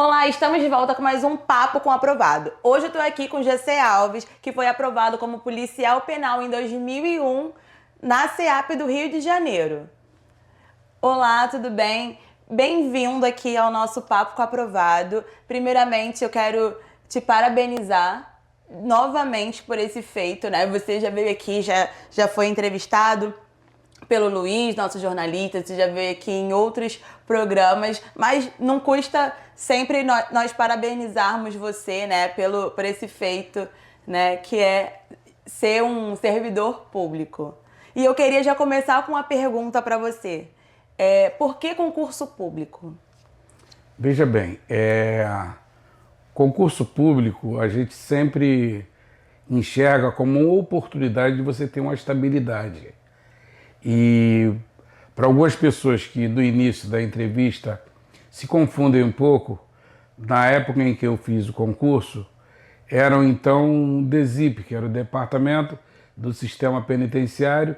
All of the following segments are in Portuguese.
Olá, estamos de volta com mais um Papo com Aprovado. Hoje eu tô aqui com Gessé Alves, que foi aprovado como policial penal em 2001 na SEAP do Rio de Janeiro. Olá, tudo bem? Bem-vindo aqui ao nosso Papo com Aprovado. Primeiramente, eu quero te parabenizar novamente por esse feito, né? Você já veio aqui, já foi entrevistado pelo Luiz, nosso jornalista, você já veio aqui em outros programas, mas não custa sempre nós parabenizarmos você, né, por esse feito, né, que é ser um servidor público. E eu queria já começar com uma pergunta para você. Por que concurso público? Veja bem, concurso público a gente sempre enxerga como uma oportunidade de você ter uma estabilidade. E para algumas pessoas que no início da entrevista se confundem um pouco, na época em que eu fiz o concurso, eram então DESIP, que era o Departamento do Sistema Penitenciário,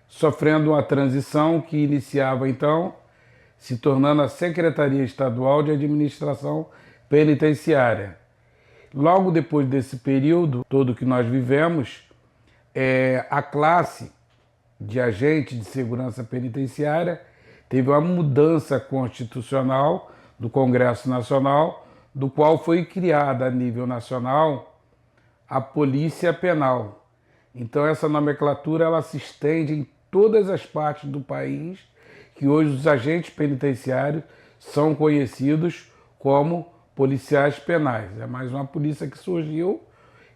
sofrendo uma transição que iniciava então se tornando a Secretaria Estadual de Administração Penitenciária. Logo depois desse período todo que nós vivemos, a classe de agente de segurança penitenciária teve uma mudança constitucional do Congresso Nacional, do qual foi criada a nível nacional a Polícia Penal. Então essa nomenclatura ela se estende em todas as partes do país, que hoje os agentes penitenciários são conhecidos como policiais penais. É mais uma polícia que surgiu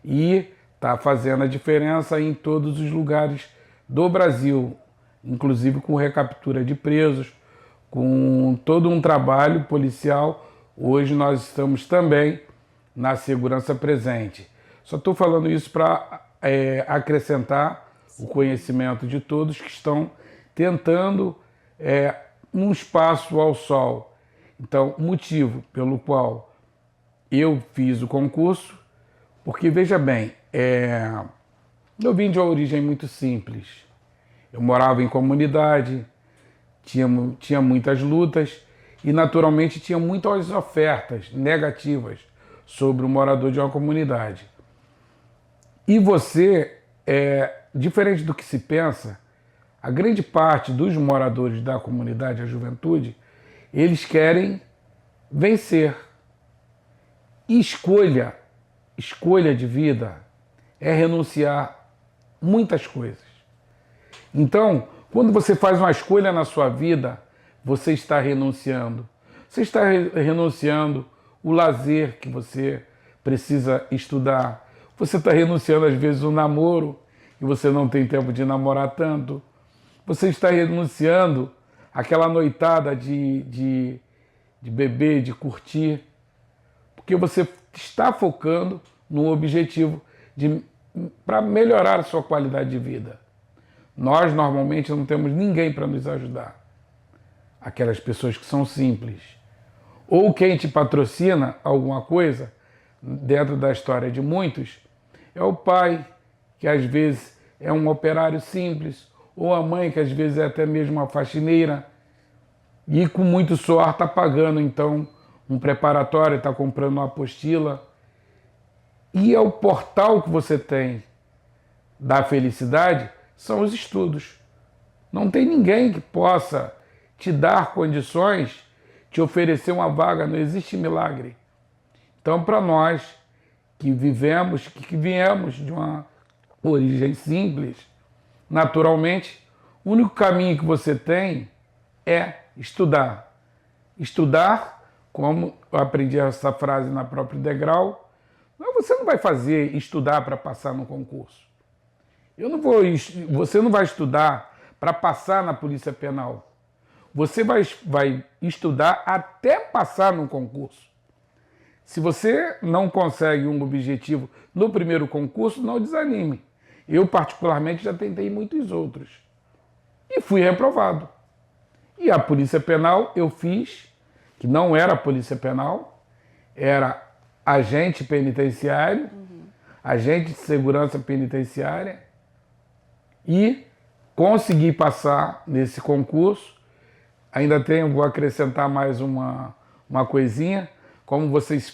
e está fazendo a diferença em todos os lugares do Brasil, inclusive com recaptura de presos, com todo um trabalho policial. Hoje nós estamos também na segurança presente. Só estou falando isso para acrescentar o conhecimento de todos que estão tentando um espaço ao sol. Então, motivo pelo qual eu fiz o concurso, porque veja bem, eu vim de uma origem muito simples. Eu morava em comunidade, tinha muitas lutas e, naturalmente, tinha muitas ofertas negativas sobre o morador de uma comunidade. E você, diferente do que se pensa, a grande parte dos moradores da comunidade, a juventude, eles querem vencer. E escolha de vida é renunciar muitas coisas. Então, quando você faz uma escolha na sua vida, você está renunciando. Você está renunciando o lazer que você precisa estudar. Você está renunciando, às vezes, o namoro, e você não tem tempo de namorar tanto. Você está renunciando àquela noitada de beber, de curtir, porque você está focando no objetivo para melhorar a sua qualidade de vida. Nós, normalmente, não temos ninguém para nos ajudar. Aquelas pessoas que são simples. Ou quem te patrocina alguma coisa, dentro da história de muitos, é o pai, que às vezes é um operário simples, ou a mãe, que às vezes é até mesmo uma faxineira, e com muito suor está pagando, então, um preparatório, está comprando uma apostila. E é o portal que você tem da felicidade, são os estudos. Não tem ninguém que possa te dar condições, te oferecer uma vaga, não existe milagre. Então, para nós que vivemos, que viemos de uma origem simples, naturalmente, o único caminho que você tem é estudar. Estudar, como eu aprendi essa frase na própria Degrau, você não vai estudar para passar no concurso. Você não vai estudar para passar na Polícia Penal. Você vai estudar até passar no concurso. Se você não consegue um objetivo no primeiro concurso, não desanime. Eu, particularmente, já tentei muitos outros. E fui reprovado. E a Polícia Penal eu fiz, que não era Polícia Penal, era agente penitenciário, agente de segurança penitenciária, e consegui passar nesse concurso. Ainda vou acrescentar mais uma coisinha. como vocês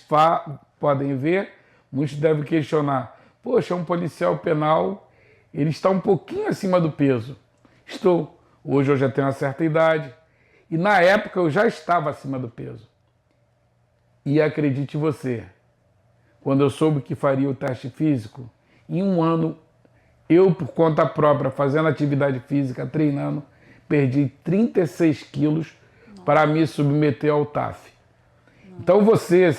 podem ver, muitos devem questionar, poxa, um policial penal, ele está um pouquinho acima do peso. Estou. Hoje eu já tenho uma certa idade. E na época eu já estava acima do peso. E acredite você, quando eu soube que faria o teste físico, em um ano, eu, por conta própria, fazendo atividade física, treinando, perdi 36 quilos para me submeter ao TAF. Então você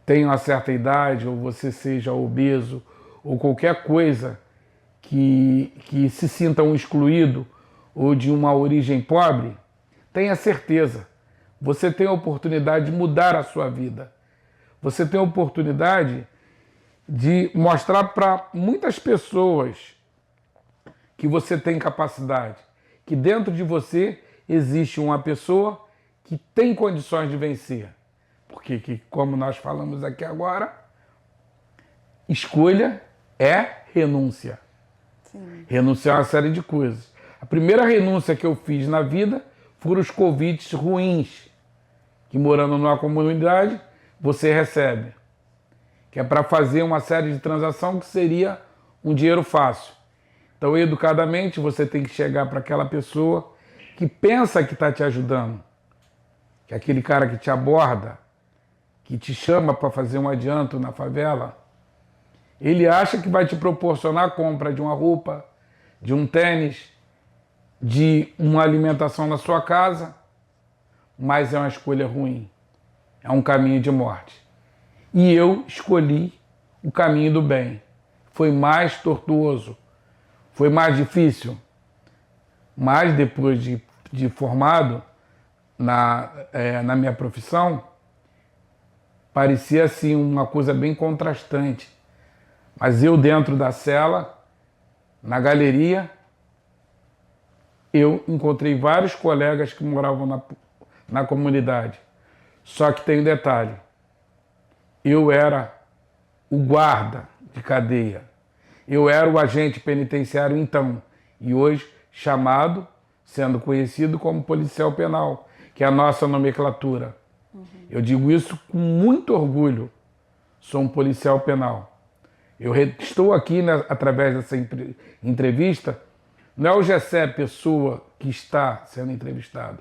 tenha uma certa idade, ou você seja obeso, ou qualquer coisa que se sinta um excluído ou de uma origem pobre, tenha certeza, você tem a oportunidade de mudar a sua vida. Você tem a oportunidade de mostrar para muitas pessoas que você tem capacidade, que dentro de você existe uma pessoa que tem condições de vencer. Porque, como nós falamos aqui agora, escolha é renúncia. Sim. Renunciar a uma série de coisas. A primeira renúncia que eu fiz na vida foram os convites ruins, que morando numa comunidade, você recebe. Que é para fazer uma série de transações que seria um dinheiro fácil. Então, educadamente, você tem que chegar para aquela pessoa que pensa que está te ajudando. Que é aquele cara que te aborda, que te chama para fazer um adianto na favela, ele acha que vai te proporcionar a compra de uma roupa, de um tênis, de uma alimentação na sua casa, mas é uma escolha ruim. É um caminho de morte. E eu escolhi o caminho do bem. Foi mais tortuoso, foi mais difícil, mas depois de formado na minha profissão, parecia assim uma coisa bem contrastante. Mas eu dentro da cela, na galeria, eu encontrei vários colegas que moravam na comunidade. Só que tem um detalhe, eu era o guarda de cadeia, eu era o agente penitenciário então, e hoje chamado, sendo conhecido como policial penal, que é a nossa nomenclatura. Eu digo isso com muito orgulho, sou um policial penal. Eu estou aqui, né, através dessa entrevista, não é o Gessé pessoa que está sendo entrevistado,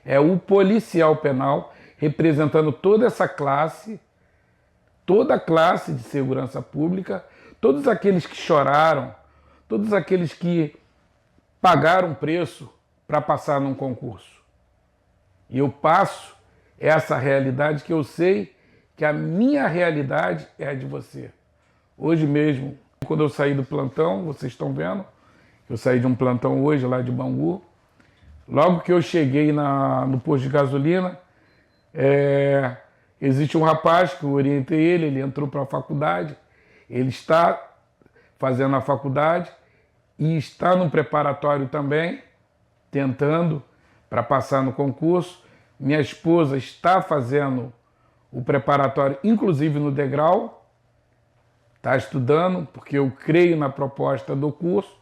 é o policial penal representando toda essa classe, toda a classe de segurança pública, todos aqueles que choraram, todos aqueles que pagaram preço para passar num concurso. E eu passo essa realidade que eu sei que a minha realidade é a de você. Hoje mesmo, quando eu saí do plantão, vocês estão vendo, eu saí de um plantão hoje lá de Bangu, logo que eu cheguei no posto de gasolina, existe um rapaz que eu orientei ele entrou para a faculdade, ele está fazendo a faculdade e está no preparatório também, tentando para passar no concurso. Minha esposa está fazendo o preparatório, inclusive no degrau, está estudando, porque eu creio na proposta do curso.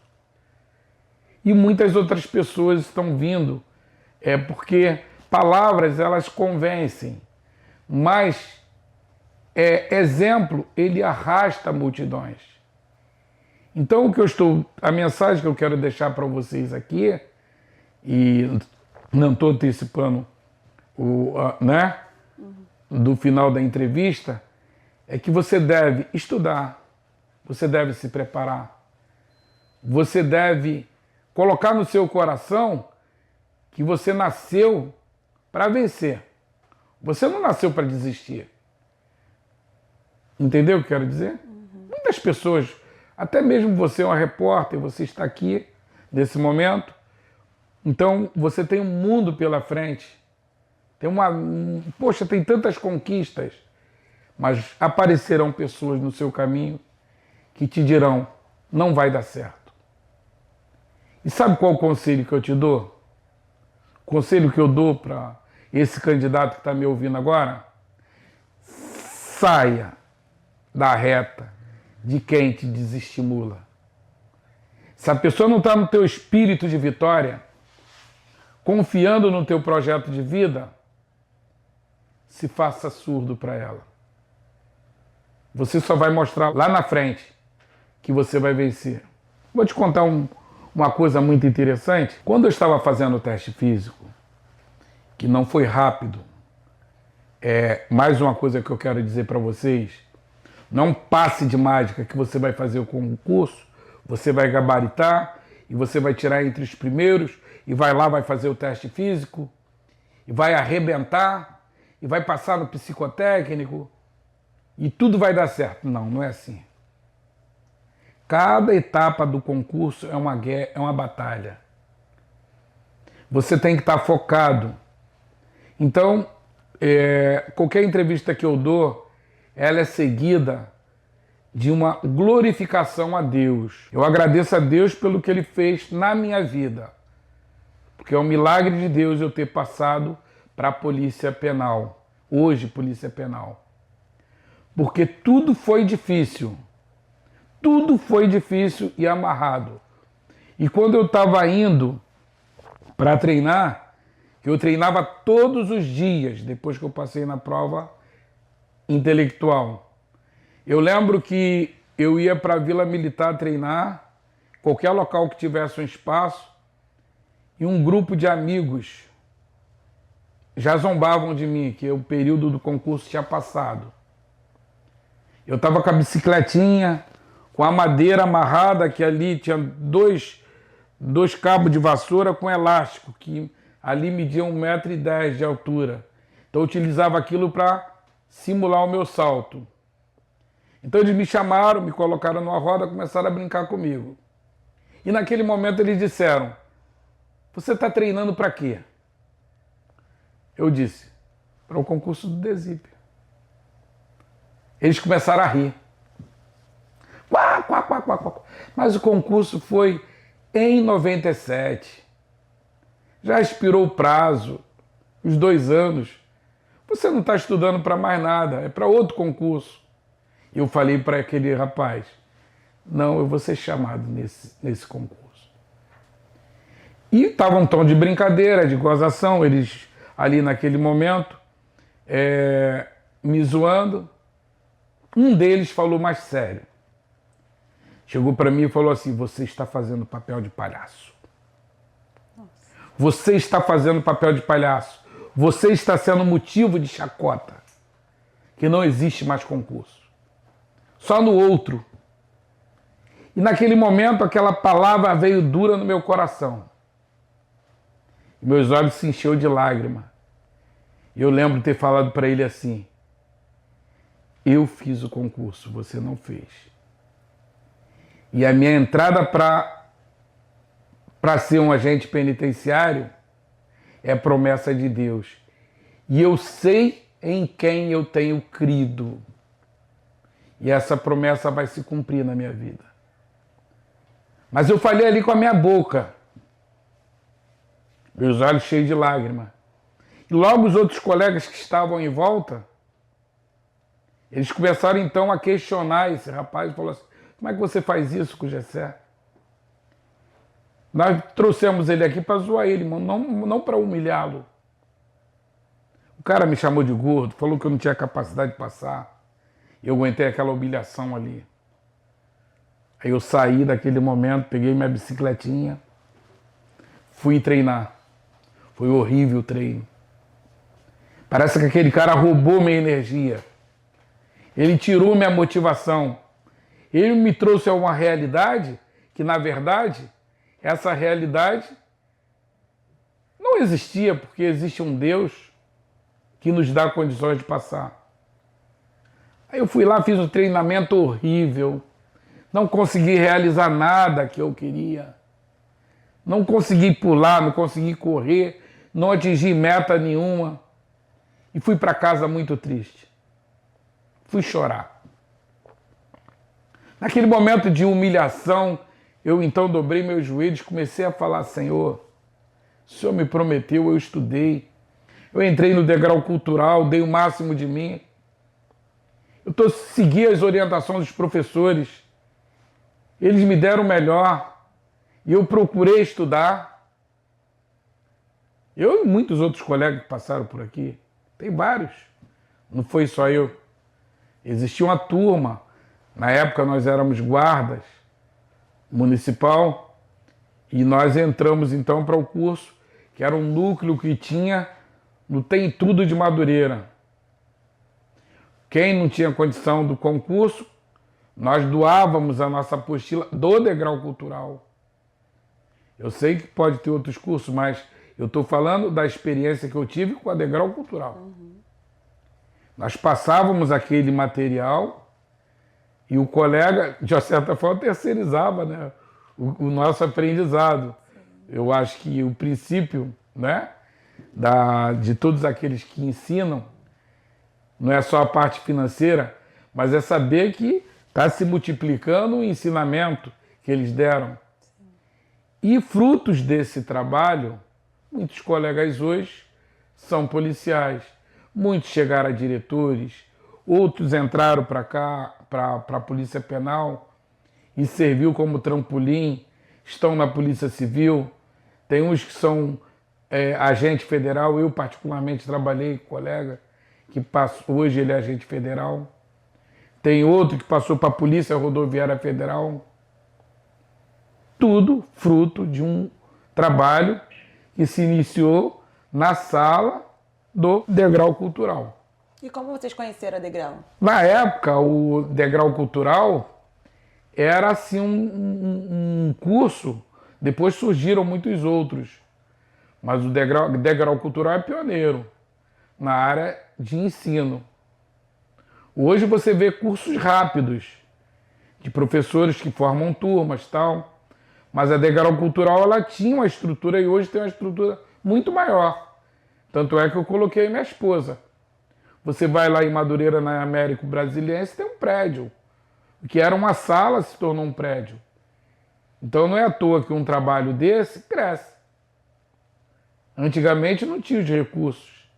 E muitas outras pessoas estão vindo, porque palavras elas convencem, mas exemplo ele arrasta multidões. Então a mensagem que eu quero deixar para vocês aqui, e não estou antecipando do final da entrevista, é que você deve estudar, você deve se preparar, você deve colocar no seu coração que você nasceu para vencer. Você não nasceu para desistir. Entendeu o que eu quero dizer? Muitas pessoas, até mesmo você é uma repórter, você está aqui nesse momento, então você tem um mundo pela frente. Tem tantas conquistas, mas aparecerão pessoas no seu caminho que te dirão, não vai dar certo. E sabe qual o conselho que eu te dou? O conselho que eu dou para esse candidato que está me ouvindo agora? Saia da reta de quem te desestimula. Se a pessoa não está no teu espírito de vitória, confiando no teu projeto de vida, se faça surdo para ela. Você só vai mostrar lá na frente que você vai vencer. Vou te contar uma coisa muito interessante. Quando eu estava fazendo o teste físico, que não foi rápido, mais uma coisa que eu quero dizer para vocês, não é um passe de mágica que você vai fazer o concurso, você vai gabaritar e você vai tirar entre os primeiros e vai lá, vai fazer o teste físico e vai arrebentar e vai passar no psicotécnico e tudo vai dar certo. Não, não é assim. Cada etapa do concurso é uma guerra, é uma batalha. Você tem que estar focado. Então, qualquer entrevista que eu dou, ela é seguida de uma glorificação a Deus. Eu agradeço a Deus pelo que Ele fez na minha vida. Porque é um milagre de Deus eu ter passado para a Polícia Penal. Hoje, Polícia Penal. Porque tudo foi difícil. Tudo foi difícil e amarrado. E quando eu estava indo para treinar, eu treinava todos os dias, depois que eu passei na prova intelectual. Eu lembro que eu ia para a Vila Militar treinar, qualquer local que tivesse um espaço, e um grupo de amigos já zombavam de mim, que o período do concurso tinha passado. Eu estava com a bicicletinha, com a madeira amarrada, que ali tinha dois cabos de vassoura com elástico, que ali media 1,10 m de altura. Então eu utilizava aquilo para simular o meu salto. Então eles me chamaram, me colocaram numa roda, começaram a brincar comigo. E naquele momento eles disseram: você está treinando para quê? Eu disse: para o concurso do DESIP. Eles começaram a rir. Quá, quá, quá, quá, quá. Mas o concurso foi em 97. Já expirou o prazo, os 2 anos. Você não está estudando para mais nada, é para outro concurso. E eu falei para aquele rapaz: não, eu vou ser chamado nesse concurso. E estava um tom de brincadeira, de gozação, eles ali naquele momento, me zoando. Um deles falou mais sério. Chegou para mim e falou assim: você está fazendo papel de palhaço. Nossa. Você está fazendo papel de palhaço. Você está sendo motivo de chacota. Que não existe mais concurso. Só no outro. E naquele momento aquela palavra veio dura no meu coração. E meus olhos se encheu de lágrima. E eu lembro de ter falado para ele assim: eu fiz o concurso, você não fez. E a minha entrada para ser um agente penitenciário é promessa de Deus. E eu sei em quem eu tenho crido. E essa promessa vai se cumprir na minha vida. Mas eu falei ali com a minha boca. Meus olhos cheios de lágrima. E logo os outros colegas que estavam em volta, eles começaram então a questionar esse rapaz. Falou assim: como é que você faz isso com o Gessé? Nós trouxemos ele aqui para zoar ele, não para humilhá-lo. O cara me chamou de gordo, falou que eu não tinha capacidade de passar. Eu aguentei aquela humilhação ali. Aí eu saí daquele momento, peguei minha bicicletinha, fui treinar. Foi horrível o treino. Parece que aquele cara roubou minha energia. Ele tirou minha motivação. Ele me trouxe a uma realidade que, na verdade, essa realidade não existia, porque existe um Deus que nos dá condições de passar. Aí eu fui lá, fiz um treinamento horrível, não consegui realizar nada que eu queria, não consegui pular, não consegui correr, não atingi meta nenhuma e fui para casa muito triste. Fui chorar. Naquele momento de humilhação, eu então dobrei meus joelhos e comecei a falar: Senhor, o Senhor me prometeu, eu estudei, eu entrei no degrau cultural, dei o máximo de mim, eu segui as orientações dos professores, eles me deram o melhor e eu procurei estudar. Eu e muitos outros colegas que passaram por aqui, tem vários. Não foi só eu. Existia uma turma, na época nós éramos guardas municipal, e nós entramos então para o curso, que era um núcleo que tinha no Tem Tudo de Madureira. Quem não tinha condição do concurso, nós doávamos a nossa apostila do Degrau Cultural. Eu sei que pode ter outros cursos, mas eu estou falando da experiência que eu tive com a Degrau Cultural. Nós passávamos aquele material e o colega, de certa forma, terceirizava, né, o nosso aprendizado. Eu acho que o princípio, né, de todos aqueles que ensinam não é só a parte financeira, mas é saber que está se multiplicando o ensinamento que eles deram. E frutos desse trabalho, muitos colegas hoje são policiais, muitos chegaram a diretores, outros entraram para cá, para a Polícia Penal e serviu como trampolim, estão na Polícia Civil, tem uns que são agente federal, eu particularmente trabalhei com um colega que passou, hoje ele é agente federal, tem outro que passou para a Polícia Rodoviária Federal, tudo fruto de um trabalho que se iniciou na sala do Degrau Cultural. E como vocês conheceram a Degrau? Na época, o Degrau Cultural era assim um curso, depois surgiram muitos outros, mas o Degrau Cultural é pioneiro na área de ensino. Hoje você vê cursos rápidos de professores que formam turmas e tal, mas a Degrau Cultural ela tinha uma estrutura e hoje tem uma estrutura muito maior. Tanto é que eu coloquei minha esposa. Você vai lá em Madureira, na Américo Brasiliense, tem um prédio. O que era uma sala se tornou um prédio. Então não é à toa que um trabalho desse cresce. Antigamente não tinha os recursos.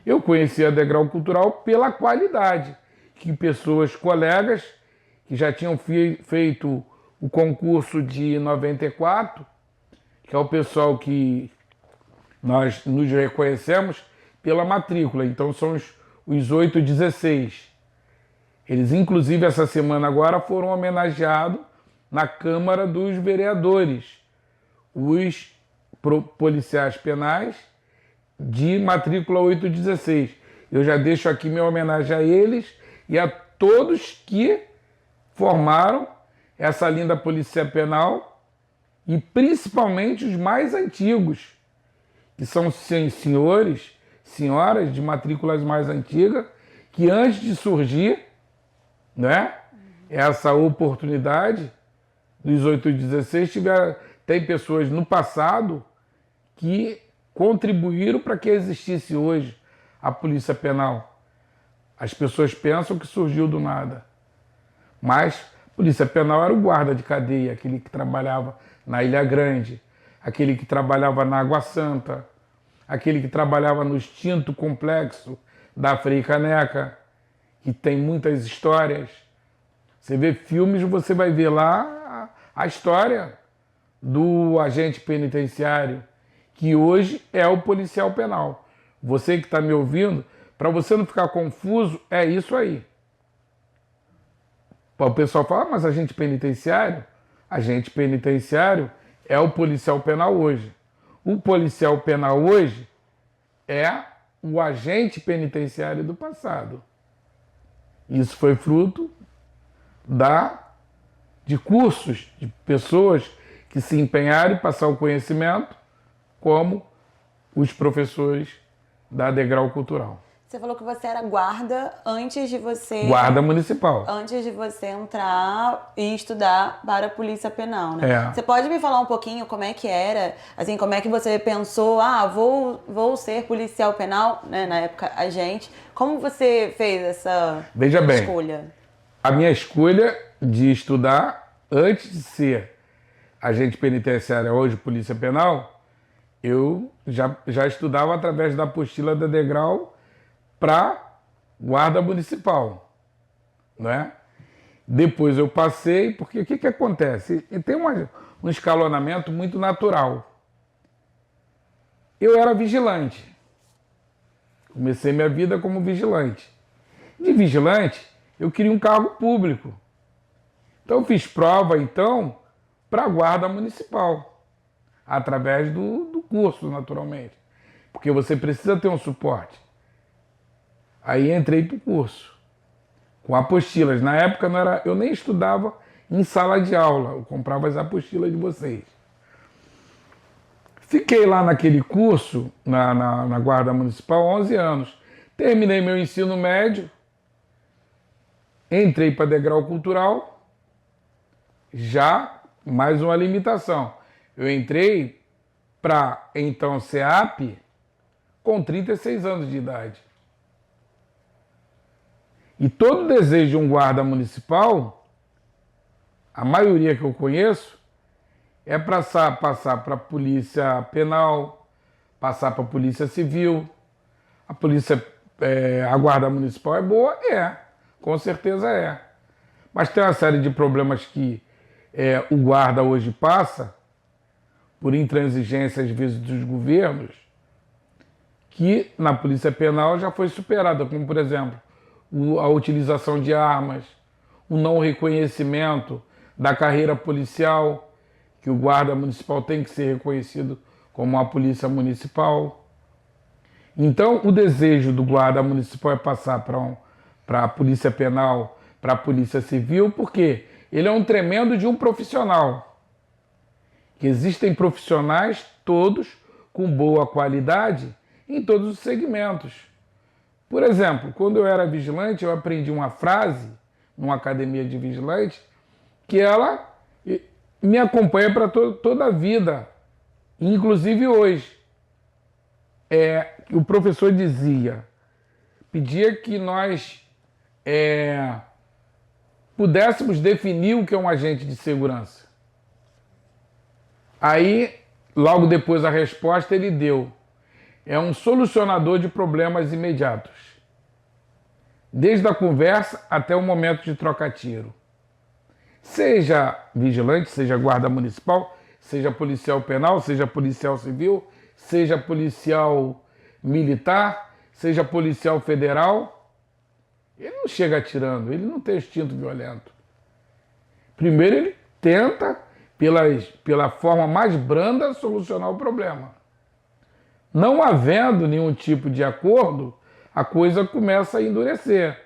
Eu conheci a Degrau Cultural pela qualidade, que pessoas, colegas, que já tinham feito o concurso de 94, que é o pessoal que nós nos reconhecemos pela matrícula, então são os 816. Eles, inclusive, essa semana agora foram homenageados na Câmara dos Vereadores, os policiais penais de matrícula 816. Eu já deixo aqui minha homenagem a eles e a todos que formaram essa linda Polícia Penal e principalmente os mais antigos, que são senhores, senhoras de matrículas mais antigas, que antes de surgir, né, essa oportunidade dos 816, tem pessoas no passado que contribuíram para que existisse hoje a Polícia Penal. As pessoas pensam que surgiu do nada, mas a Polícia Penal era o guarda de cadeia, aquele que trabalhava na Ilha Grande, aquele que trabalhava na Água Santa, aquele que trabalhava no extinto complexo da Frei Caneca, que tem muitas histórias. Você vê filmes, você vai ver lá a história do agente penitenciário, que hoje é o policial penal. Você que está me ouvindo, para você não ficar confuso, é isso aí. O pessoal fala, mas agente penitenciário? Agente penitenciário é o policial penal hoje. O policial penal hoje é o agente penitenciário do passado. Isso foi fruto de cursos, de pessoas que se empenharam em passar o conhecimento, como os professores da Degrau Cultural. Você falou que você era guarda antes de você... Guarda municipal. Antes de você entrar e estudar para a Polícia Penal, né? É. Você pode me falar um pouquinho como é que era, assim, como é que você pensou, vou ser policial penal, né? Na época, agente. Como você fez essa Veja bem, escolha? A minha escolha de estudar, antes de ser agente penitenciário, hoje Polícia Penal, eu já estudava através da apostila da Degrau para guarda municipal, né? Depois eu passei, porque o que acontece? Tem um escalonamento muito natural. Eu era vigilante. Comecei minha vida como vigilante. De vigilante, eu queria um cargo público. Então, eu fiz prova, então, para a Guarda Municipal, através do curso, naturalmente. Porque você precisa ter um suporte. Aí entrei para o curso, com apostilas. Na época eu nem estudava em sala de aula, eu comprava as apostilas de vocês. Fiquei lá naquele curso, na Guarda Municipal, 11 anos. Terminei meu ensino médio, entrei para degrau cultural, já mais uma limitação. Eu entrei para, então, SEAP com 36 anos de idade. E todo desejo de um guarda municipal, a maioria que eu conheço, é passar para a polícia penal, passar para a polícia civil. A guarda municipal é boa? É, com certeza é. Mas tem uma série de problemas que o guarda hoje passa, por intransigência às vezes dos governos, que na polícia penal já foi superada, como por exemplo, a utilização de armas, o não reconhecimento da carreira policial, que o guarda municipal tem que ser reconhecido como uma polícia municipal. Então, o desejo do guarda municipal é passar para a polícia penal, para a polícia civil, porque ele é um tremendo de um profissional. Que existem profissionais todos com boa qualidade em todos os segmentos. Por exemplo, quando eu era vigilante, eu aprendi uma frase numa academia de vigilante que ela me acompanha para toda a vida, inclusive hoje. O professor pedia que nós pudéssemos definir o que é um agente de segurança. Aí, logo depois a resposta ele deu: é um solucionador de problemas imediatos, desde a conversa até o momento de trocar tiro. Seja vigilante, seja guarda municipal, seja policial penal, seja policial civil, seja policial militar, seja policial federal, ele não chega atirando, ele não tem instinto violento. Primeiro ele tenta, pela forma mais branda, solucionar o problema. Não havendo nenhum tipo de acordo, a coisa começa a endurecer.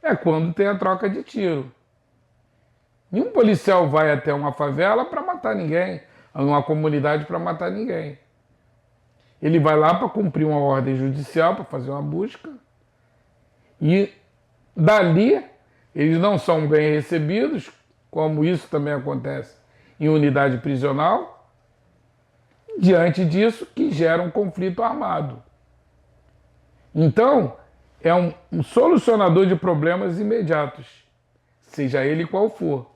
É quando tem a troca de tiro. Nenhum policial vai até uma favela para matar ninguém, uma comunidade para matar ninguém. Ele vai lá para cumprir uma ordem judicial, para fazer uma busca. E dali, eles não são bem recebidos, como isso também acontece em unidade prisional. Diante disso, que gera um conflito armado. Então, é um solucionador de problemas imediatos, seja ele qual for.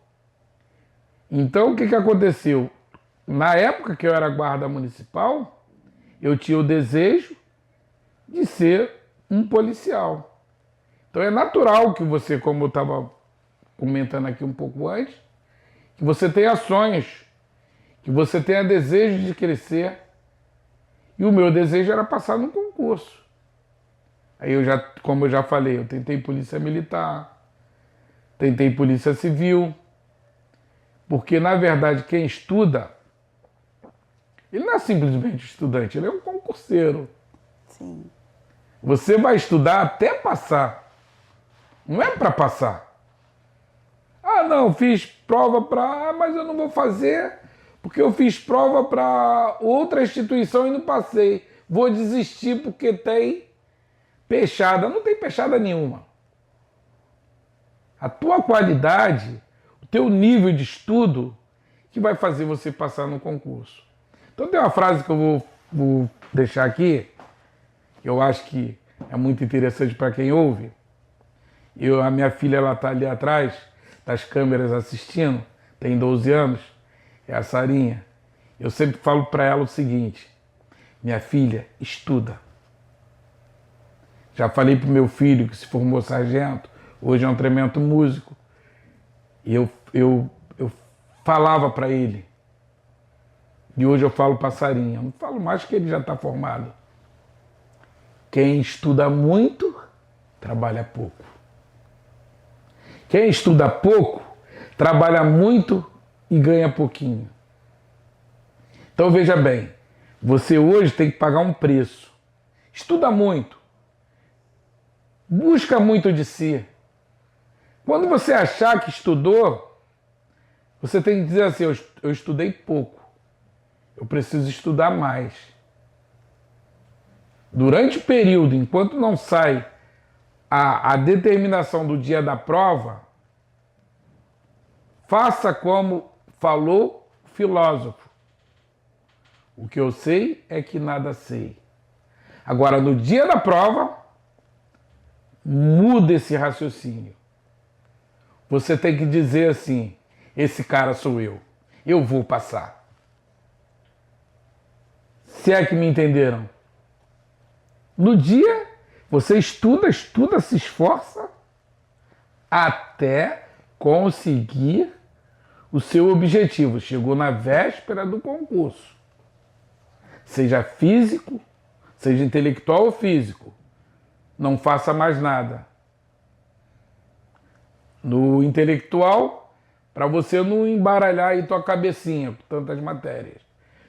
Então, o que aconteceu? Na época que eu era guarda municipal, eu tinha o desejo de ser um policial. Então, é natural que você, como eu estava comentando aqui um pouco antes, que você tenha sonhos, que você tenha desejo de crescer. E o meu desejo era passar num concurso. Aí como eu já falei, eu tentei polícia militar, tentei polícia civil, porque na verdade quem estuda, ele não é simplesmente estudante, ele é um concurseiro. Sim. Você vai estudar até passar, não é para passar. Ah, não, fiz prova mas eu não vou fazer porque eu fiz prova para outra instituição e não passei. Vou desistir porque tem pechada. Não tem pechada nenhuma. A tua qualidade, o teu nível de estudo, que vai fazer você passar no concurso. Então tem uma frase que eu vou deixar aqui, que eu acho que é muito interessante para quem ouve. A minha filha, ela está ali atrás das câmeras assistindo, tem 12 anos, é a Sarinha. Eu sempre falo para ela o seguinte: minha filha, estuda. Já falei para o meu filho que se formou sargento, hoje é um tremendo músico. E eu falava para ele. E hoje eu falo para a Sarinha, eu não falo mais que ele já está formado. Quem estuda muito, trabalha pouco. Quem estuda pouco, trabalha muito e ganha pouquinho. Então veja bem, você hoje tem que pagar um preço. Estuda muito. Busca muito de si. Quando você achar que estudou, você tem que dizer assim, eu estudei pouco. Eu preciso estudar mais. Durante o período, enquanto não sai a determinação do dia da prova, faça como falou o filósofo. O que eu sei é que nada sei. Agora, no dia da prova, muda esse raciocínio. Você tem que dizer assim, esse cara sou eu vou passar. Se é que me entenderam. No dia, você estuda, se esforça até conseguir o seu objetivo. Chegou na véspera do concurso. Seja físico, seja intelectual ou físico. Não faça mais nada. No intelectual, para você não embaralhar aí tua cabecinha com tantas matérias.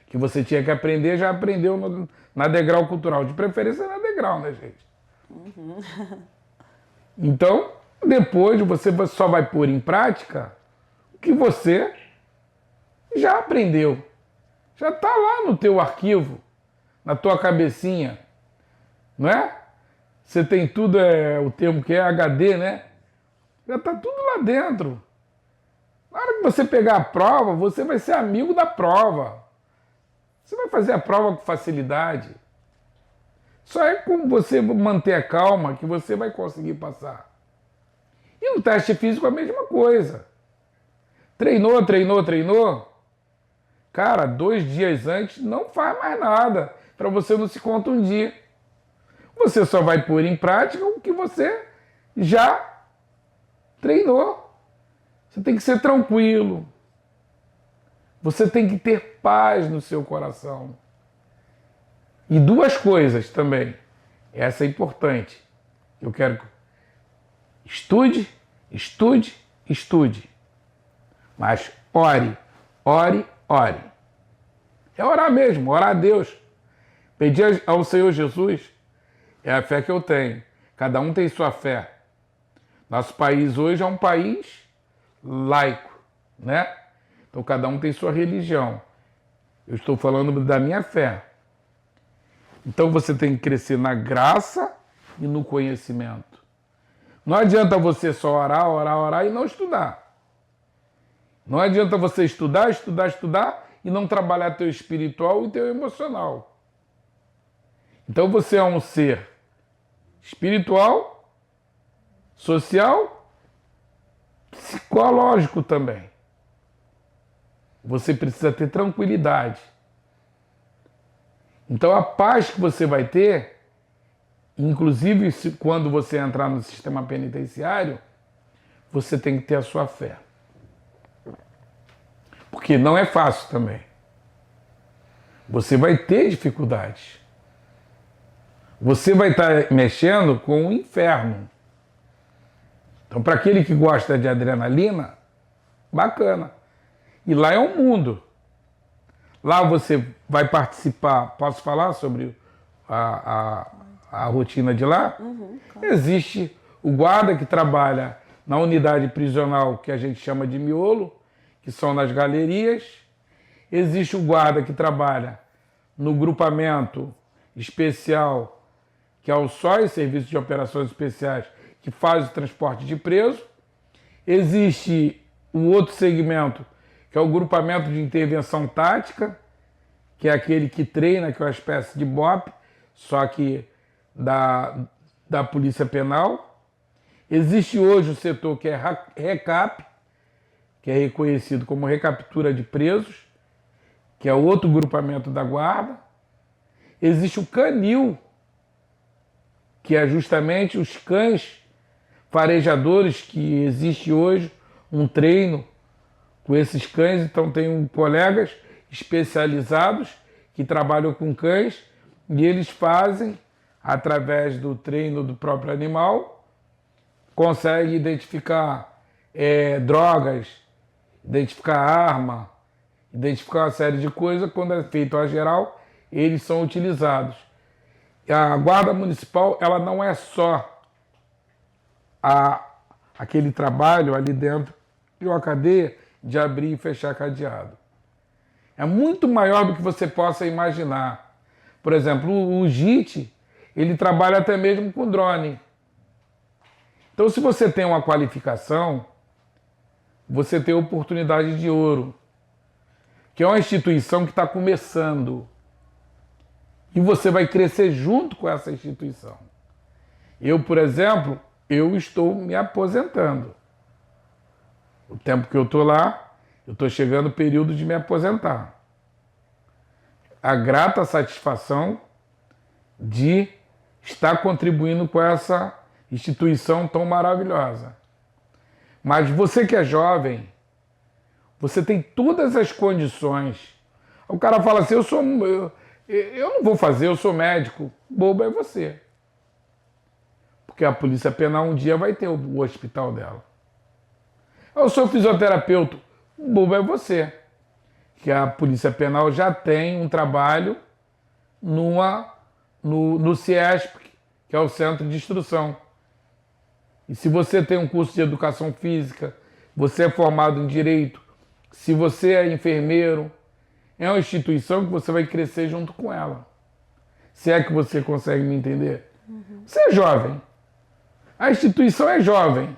Que você tinha que aprender, já aprendeu na degrau cultural. De preferência na degrau, né, gente? Uhum. Então, depois você só vai pôr em prática o que você já aprendeu. Já está lá no teu arquivo, na tua cabecinha, não é? Você tem tudo, o termo que é HD, né? Já está tudo lá dentro. Na hora que você pegar a prova, você vai ser amigo da prova. Você vai fazer a prova com facilidade. Só é com você manter a calma que você vai conseguir passar. E no teste físico a mesma coisa. Treinou. Cara, 2 dias antes não faz mais nada para você não se contundir. Você só vai pôr em prática o que você já treinou. Você tem que ser tranquilo. Você tem que ter paz no seu coração. E 2 coisas também. Essa é importante. Eu quero que estude. Mas ore. É orar mesmo, orar a Deus. Pedir ao Senhor Jesus. É a fé que eu tenho. Cada um tem sua fé. Nosso país hoje é um país laico, né? Então cada um tem sua religião. Eu estou falando da minha fé. Então você tem que crescer na graça e no conhecimento. Não adianta você só orar e não estudar. Não adianta você estudar e não trabalhar teu espiritual e teu emocional. Então você é um ser espiritual, social, psicológico também. Você precisa ter tranquilidade. Então a paz que você vai ter, inclusive quando você entrar no sistema penitenciário, você tem que ter a sua fé. Porque não é fácil também. Você vai ter dificuldades. Você vai estar mexendo com o inferno. Então, para aquele que gosta de adrenalina, bacana. E lá é um mundo. Lá você vai participar. Posso falar sobre a rotina de lá? Claro. Existe o guarda que trabalha na unidade prisional que a gente chama de miolo, que são nas galerias. Existe o guarda que trabalha no grupamento especial, que é o SOI, Serviço de Operações Especiais, que faz o transporte de preso. Existe um outro segmento, que é o grupamento de intervenção tática, que é aquele que treina, que é uma espécie de BOP, só que da Polícia Penal. Existe hoje o setor que é RECAP, que é reconhecido como recaptura de presos, que é outro grupamento da guarda. Existe o CANIL, que é justamente os cães farejadores, que existe hoje um treino com esses cães. Então tem colegas especializados que trabalham com cães e eles fazem através do treino do próprio animal, consegue identificar drogas, identificar arma, identificar uma série de coisas. Quando é feito a geral, eles são utilizados. A guarda municipal, ela não é só aquele trabalho ali dentro de uma cadeia de abrir e fechar cadeado. É muito maior do que você possa imaginar. Por exemplo, o JIT, ele trabalha até mesmo com drone. Então, se você tem uma qualificação, você tem oportunidade de ouro, que é uma instituição que está começando. E você vai crescer junto com essa instituição. Eu, por exemplo, eu estou me aposentando. O tempo que eu estou lá, eu estou chegando ao período de me aposentar. A grata satisfação de estar contribuindo com essa instituição tão maravilhosa. Mas você que é jovem, você tem todas as condições. O cara fala assim, eu não vou fazer, eu sou médico. Bobo é você. Porque a Polícia Penal um dia vai ter o hospital dela. Eu sou fisioterapeuta. Bobo é você. Que a Polícia Penal já tem um trabalho no CIESP, que é o Centro de Instrução. E se você tem um curso de Educação Física, você é formado em Direito, se você é enfermeiro, é uma instituição que você vai crescer junto com ela. Se é que você consegue me entender. Uhum. Você é jovem. A instituição é jovem.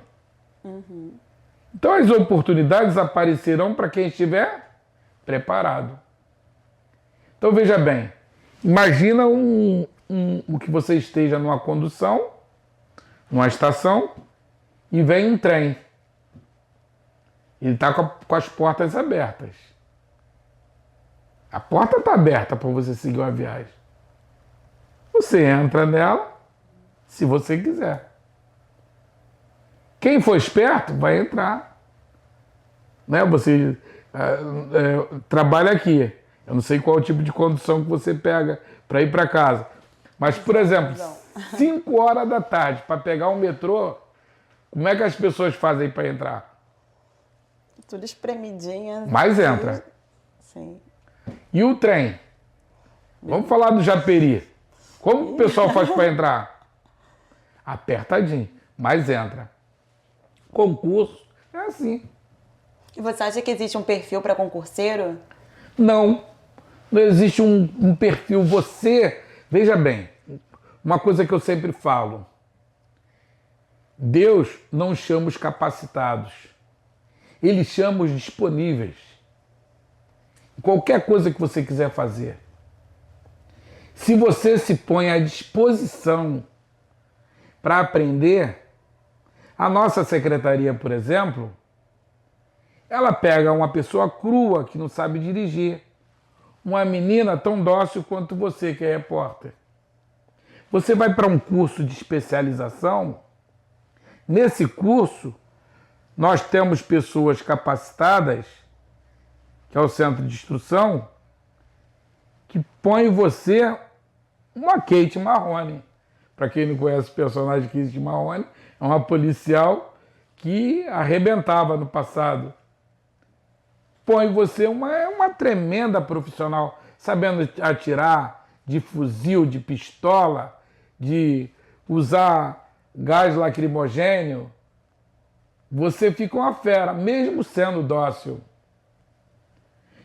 Uhum. Então as oportunidades aparecerão para quem estiver preparado. Então veja bem, imagina o que você esteja numa condução, numa estação, e vem um trem. Ele está com as portas abertas. A porta está aberta para você seguir uma viagem. Você entra nela, se você quiser. Quem for esperto vai entrar. Né? Você trabalha aqui. Eu não sei qual o tipo de condução que você pega para ir para casa. Mas, por exemplo, 5 horas da tarde, para pegar um metrô, como é que as pessoas fazem para entrar? Tudo espremidinha. Mas entra. Sim. E o trem? Vamos falar do Japeri. Como o pessoal faz para entrar? Apertadinho, mas entra. Concurso é assim. E você acha que existe um perfil para concurseiro? Não. Não existe um perfil. Você, veja bem, uma coisa que eu sempre falo. Deus não chama os capacitados. Ele chama os disponíveis. Qualquer coisa que você quiser fazer. Se você se põe à disposição para aprender, a nossa secretaria, por exemplo, ela pega uma pessoa crua que não sabe dirigir, uma menina tão dócil quanto você, que é repórter. Você vai para um curso de especialização. Nesse curso, nós temos pessoas capacitadas, que é o Centro de Instrução, que põe você uma Kate Marrone. Para quem não conhece o personagem Kate Marrone, é uma policial que arrebentava no passado. Põe você uma tremenda profissional, sabendo atirar de fuzil, de pistola, de usar gás lacrimogênio. Você fica uma fera, mesmo sendo dócil.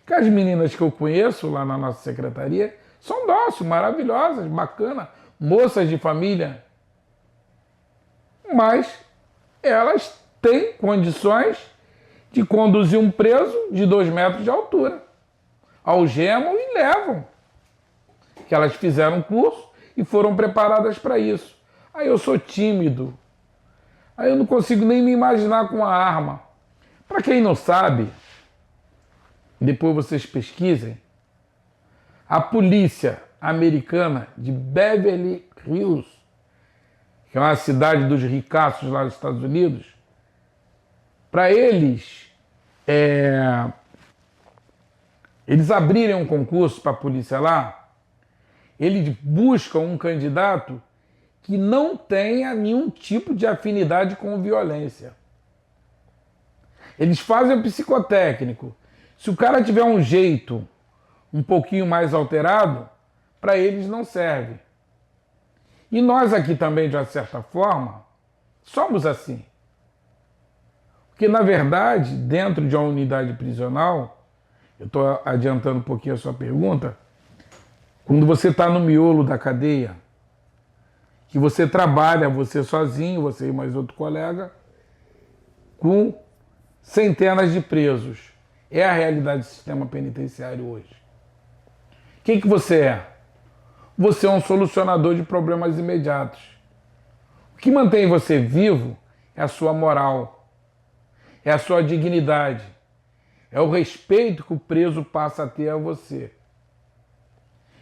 Que as meninas que eu conheço lá na nossa secretaria são dóceis, maravilhosas, bacanas, moças de família. Mas elas têm condições de conduzir um preso de 2 metros de altura. Algemam e levam. Que elas fizeram curso e foram preparadas para isso. Aí eu sou tímido. Aí eu não consigo nem me imaginar com uma arma. Para quem não sabe, depois vocês pesquisem, a polícia americana de Beverly Hills, que é uma cidade dos ricaços lá nos Estados Unidos, para eles abrirem um concurso para a polícia lá, eles buscam um candidato que não tenha nenhum tipo de afinidade com violência. Eles fazem o psicotécnico. Se o cara tiver um jeito um pouquinho mais alterado, para eles não serve. E nós aqui também, de uma certa forma, somos assim. Porque, na verdade, dentro de uma unidade prisional, eu estou adiantando um pouquinho a sua pergunta, quando você está no miolo da cadeia, que você trabalha, você sozinho, você e mais outro colega, com centenas de presos. É a realidade do sistema penitenciário hoje. O que você é? Você é um solucionador de problemas imediatos. O que mantém você vivo é a sua moral, é a sua dignidade, é o respeito que o preso passa a ter a você.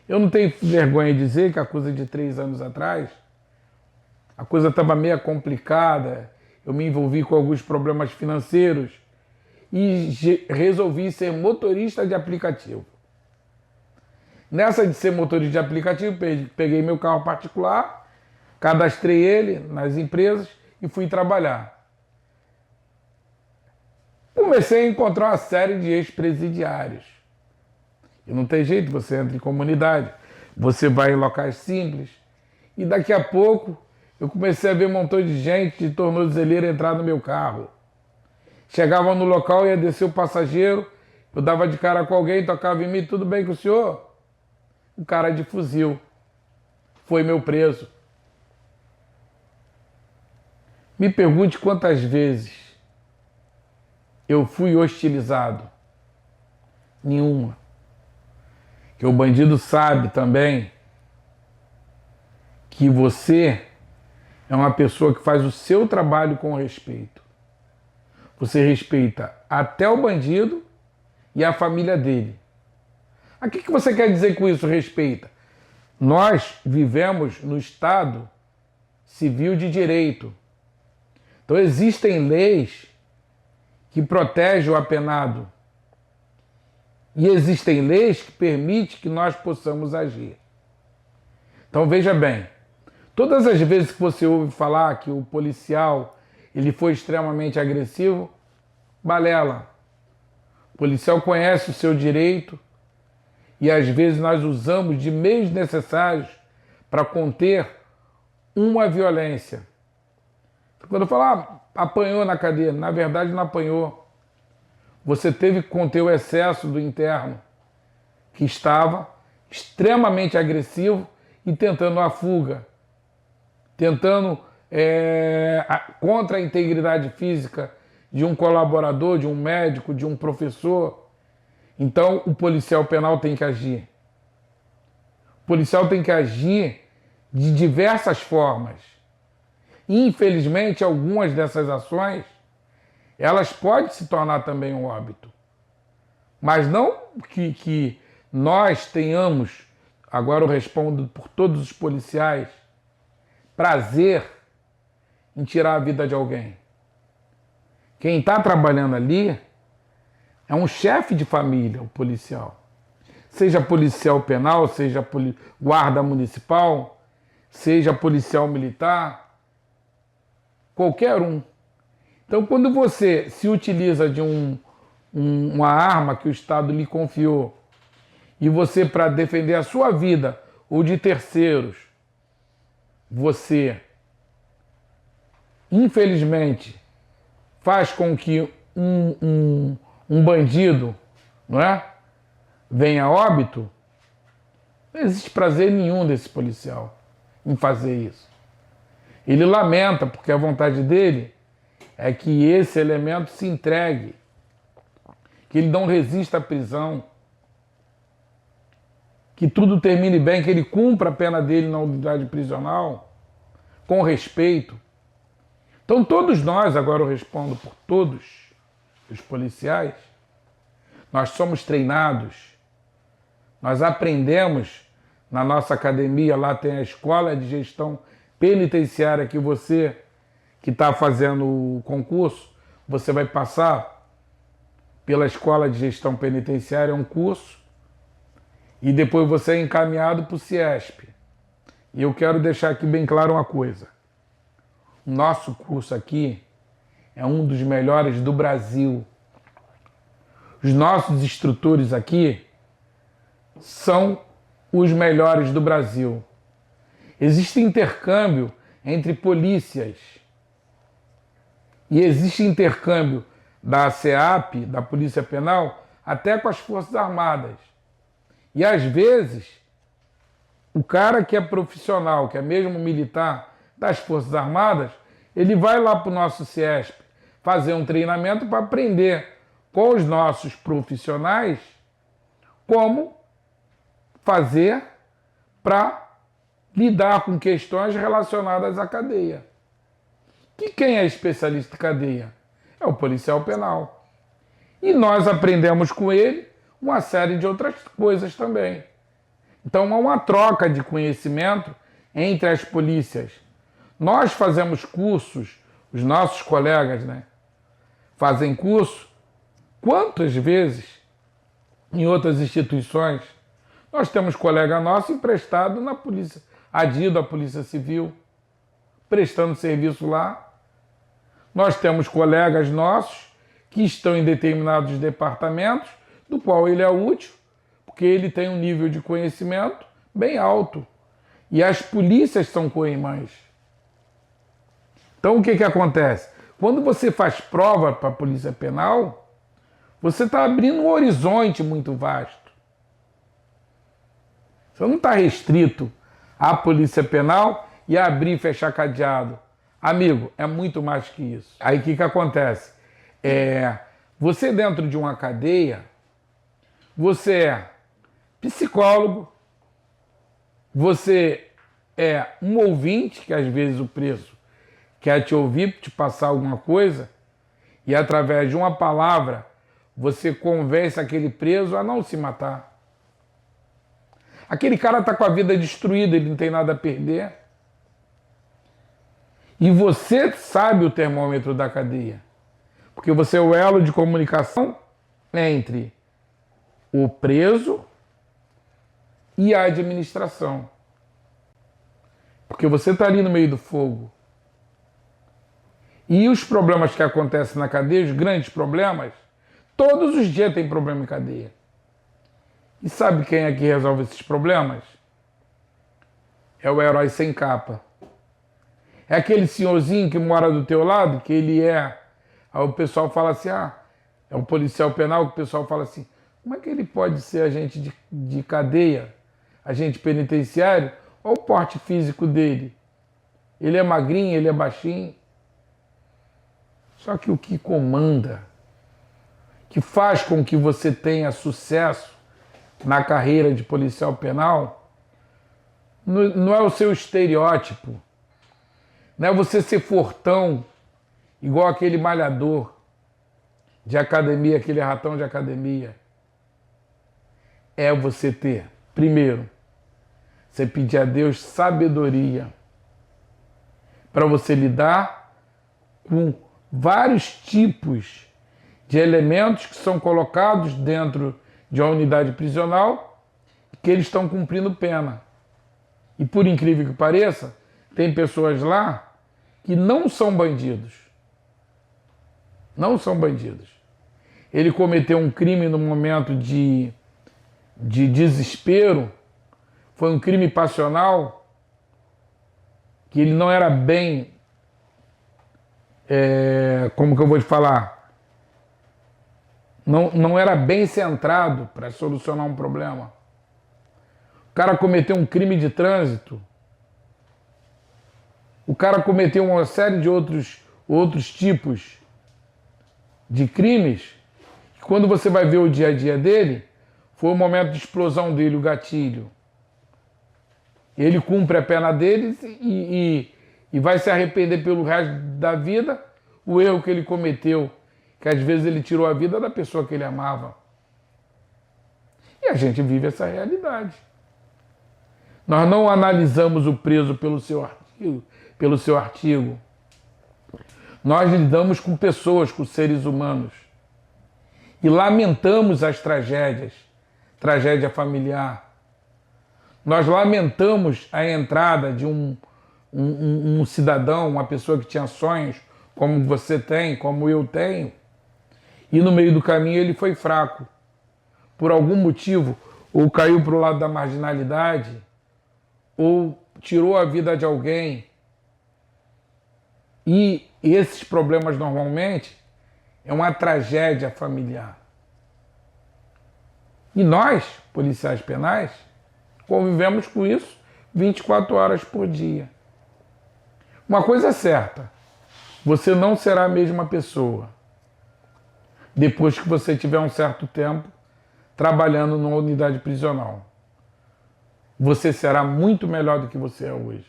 Eu não tenho vergonha de dizer que a coisa de 3 anos atrás, a coisa estava meio complicada, eu me envolvi com alguns problemas financeiros e resolvi ser motorista de aplicativo. Nessa de ser motorista de aplicativo, peguei meu carro particular, cadastrei ele nas empresas e fui trabalhar. Comecei a encontrar uma série de ex-presidiários. E não tem jeito, você entra em comunidade, você vai em locais simples. E daqui a pouco eu comecei a ver um montão de gente de tornozeleira entrar no meu carro. Chegava no local, ia descer o passageiro, eu dava de cara com alguém, tocava em mim, tudo bem com o senhor? O cara de fuzil foi meu preso. Me pergunte quantas vezes eu fui hostilizado. Nenhuma. Que o bandido sabe também que você é uma pessoa que faz o seu trabalho com respeito. Você respeita até o bandido e a família dele. O que você quer dizer com isso, respeita? Nós vivemos no Estado civil de direito. Então existem leis que protegem o apenado. E existem leis que permitem que nós possamos agir. Então veja bem, todas as vezes que você ouve falar que o policial ele foi extremamente agressivo, balela. O policial conhece o seu direito e às vezes nós usamos de meios necessários para conter uma violência. Quando eu falo, apanhou na cadeia, na verdade não apanhou. Você teve que conter o excesso do interno, que estava extremamente agressivo e tentando a fuga, tentando contra a integridade física de um colaborador, de um médico, de um professor. Então o policial penal tem que agir. O policial tem que agir de diversas formas. Infelizmente, algumas dessas ações elas podem se tornar também um óbito. Mas não que nós tenhamos, agora eu respondo por todos os policiais, prazer em tirar a vida de alguém. Quem está trabalhando ali é um chefe de família, o policial. Seja policial penal, seja guarda municipal, seja policial militar, qualquer um. Então, quando você se utiliza de uma arma que o Estado lhe confiou e você, para defender a sua vida ou de terceiros, você, infelizmente, faz com que um bandido, não é, venha a óbito, não existe prazer nenhum desse policial em fazer isso. Ele lamenta, porque a vontade dele é que esse elemento se entregue, que ele não resista à prisão, que tudo termine bem, que ele cumpra a pena dele na unidade prisional, com respeito. Então todos nós, agora eu respondo por todos os policiais, nós somos treinados, nós aprendemos na nossa academia, lá tem a Escola de Gestão Penitenciária que você que está fazendo o concurso, você vai passar pela Escola de Gestão Penitenciária, é um curso, e depois você é encaminhado para o CIESP. E eu quero deixar aqui bem claro uma coisa. O nosso curso aqui é um dos melhores do Brasil. Os nossos instrutores aqui são os melhores do Brasil. Existe intercâmbio entre polícias. E existe intercâmbio da SEAP, da Polícia Penal, até com as Forças Armadas. E às vezes, o cara que é profissional, que é mesmo militar das Forças Armadas, ele vai lá para o nosso CIESP fazer um treinamento para aprender com os nossos profissionais como fazer para lidar com questões relacionadas à cadeia. Que quem é especialista em cadeia? É o policial penal. E nós aprendemos com ele uma série de outras coisas também. Então há uma troca de conhecimento entre as polícias. Nós fazemos cursos, os nossos colegas, né, fazem curso. Quantas vezes em outras instituições nós temos colega nosso emprestado na polícia, adido à Polícia Civil, prestando serviço lá. Nós temos colegas nossos que estão em determinados departamentos, do qual ele é útil, porque ele tem um nível de conhecimento bem alto. E as polícias são co-irmãs. Então o que acontece? Quando você faz prova para a Polícia Penal, você está abrindo um horizonte muito vasto. Você não está restrito à Polícia Penal e a abrir e fechar cadeado. Amigo, é muito mais que isso. Aí o que acontece? Você dentro de uma cadeia, você é psicólogo, você é um ouvinte, que às vezes o preso quer te ouvir, te passar alguma coisa, e através de uma palavra você convence aquele preso a não se matar. Aquele cara está com a vida destruída, ele não tem nada a perder. E você sabe o termômetro da cadeia, porque você é o elo de comunicação entre o preso e a administração. Porque você está ali no meio do fogo. E os problemas que acontecem na cadeia, os grandes problemas, todos os dias tem problema em cadeia. E sabe quem é que resolve esses problemas? É o herói sem capa. É aquele senhorzinho que mora do teu lado, que ele é... Aí o pessoal fala assim, é um policial penal, que o pessoal fala assim, como é que ele pode ser agente de cadeia, agente penitenciário? Olha o porte físico dele. Ele é magrinho, ele é baixinho. Só que o que comanda, que faz com que você tenha sucesso na carreira de policial penal, não é o seu estereótipo, não é você ser fortão, igual aquele malhador de academia, aquele ratão de academia. É você ter, primeiro, você pedir a Deus sabedoria para você lidar com vários tipos de elementos que são colocados dentro de uma unidade prisional e que eles estão cumprindo pena. E por incrível que pareça, tem pessoas lá que não são bandidos. Não são bandidos. Ele cometeu um crime no momento de desespero, foi um crime passional, que ele não era bem, como que eu vou te falar? Não era bem centrado para solucionar um problema. O cara cometeu um crime de trânsito. O cara cometeu uma série de outros tipos de crimes. Que quando você vai ver o dia a dia dele, foi o momento de explosão dele, o gatilho. Ele cumpre a pena dele e vai se arrepender pelo resto da vida o erro que ele cometeu, que às vezes ele tirou a vida da pessoa que ele amava. E a gente vive essa realidade. Nós não analisamos o preso pelo seu artigo. Nós lidamos com pessoas, com seres humanos. E lamentamos as tragédias, tragédia familiar. Nós lamentamos a entrada de um cidadão, uma pessoa que tinha sonhos, como você tem, como eu tenho, e no meio do caminho ele foi fraco. Por algum motivo, ou caiu para o lado da marginalidade, ou tirou a vida de alguém. E esses problemas normalmente é uma tragédia familiar. E nós, policiais penais, convivemos com isso 24 horas por dia. Uma coisa é certa, você não será a mesma pessoa depois que você tiver um certo tempo trabalhando numa unidade prisional. Você será muito melhor do que você é hoje.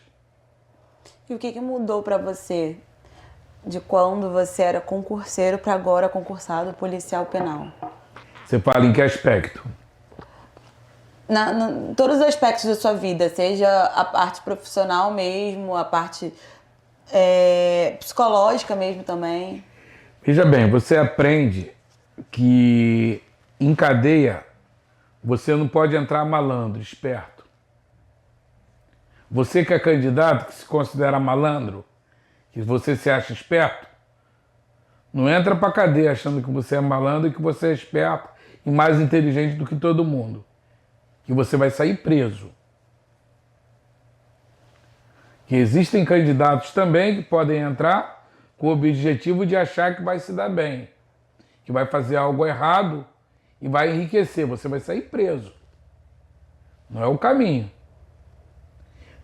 E o que mudou para você de quando você era concurseiro para agora concursado policial penal? Você fala em que aspecto? Em todos os aspectos da sua vida, seja a parte profissional mesmo, a parte psicológica mesmo também. Veja bem, você aprende que em cadeia você não pode entrar malandro, esperto. Você que é candidato, que se considera malandro, que você se acha esperto, não entra pra cadeia achando que você é malandro e que você é esperto e mais inteligente do que todo mundo. Que você vai sair preso. Que existem candidatos também que podem entrar com o objetivo de achar que vai se dar bem, que vai fazer algo errado e vai enriquecer. Você vai sair preso. Não é o caminho.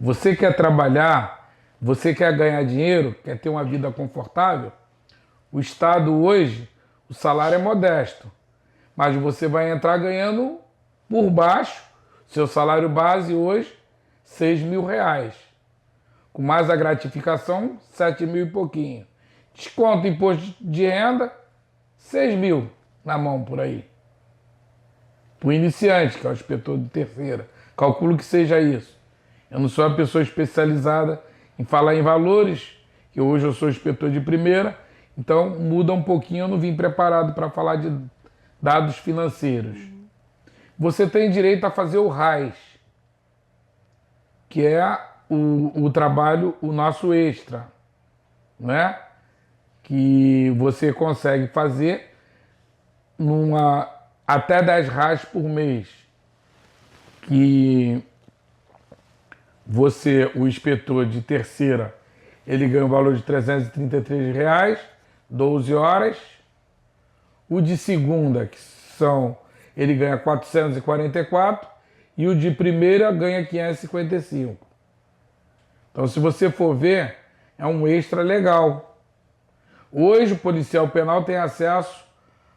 Você quer trabalhar, você quer ganhar dinheiro, quer ter uma vida confortável, o Estado hoje, o salário é modesto, mas você vai entrar ganhando por baixo, seu salário base hoje, R$6.000. Com mais a gratificação, 7.000 e pouquinho. Desconto imposto de renda, 6.000 na mão por aí. Para o iniciante, que é o inspetor de terceira. Calculo que seja isso. Eu não sou uma pessoa especializada em falar em valores, que hoje eu sou inspetor de primeira, então muda um pouquinho, eu não vim preparado para falar de dados financeiros. Você tem direito a fazer o RAIS, que é o trabalho, o nosso extra, né? Que você consegue fazer até 10 RAIS por mês. Que você, o inspetor de terceira, ele ganha o valor de R$333, 12 horas. O de segunda, ele ganha 444 e o de primeira ganha 555. Então, se você for ver, é um extra legal. Hoje, o policial penal tem acesso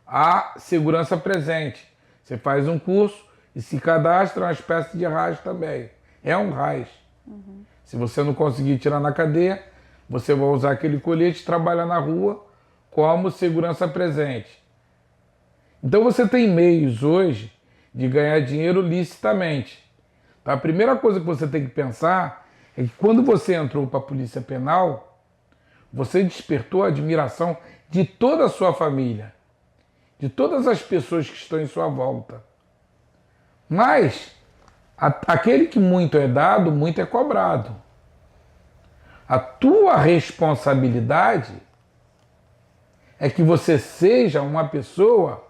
à segurança presente. Você faz um curso e se cadastra, uma espécie de RAIS também. É um RAIS. Se você não conseguir tirar na cadeia, você vai usar aquele colete e trabalhar na rua como segurança presente. Então você tem meios hoje de ganhar dinheiro licitamente. Tá? A primeira coisa que você tem que pensar é que quando você entrou para a Polícia Penal, você despertou a admiração de toda a sua família, de todas as pessoas que estão em sua volta. Mas aquele que muito é dado, muito é cobrado. A tua responsabilidade é que você seja uma pessoa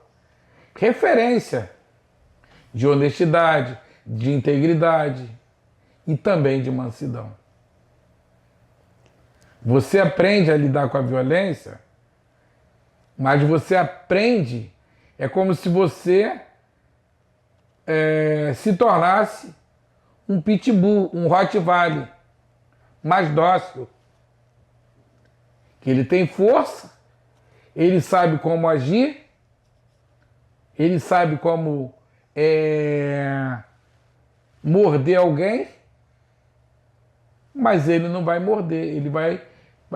referência de honestidade, de integridade e também de mansidão. Você aprende a lidar com a violência, mas você aprende, é como se você se tornasse um pitbull, um Rottweiler, mais dócil. Que ele tem força, ele sabe como agir, ele sabe como morder alguém, mas ele não vai morder, ele vai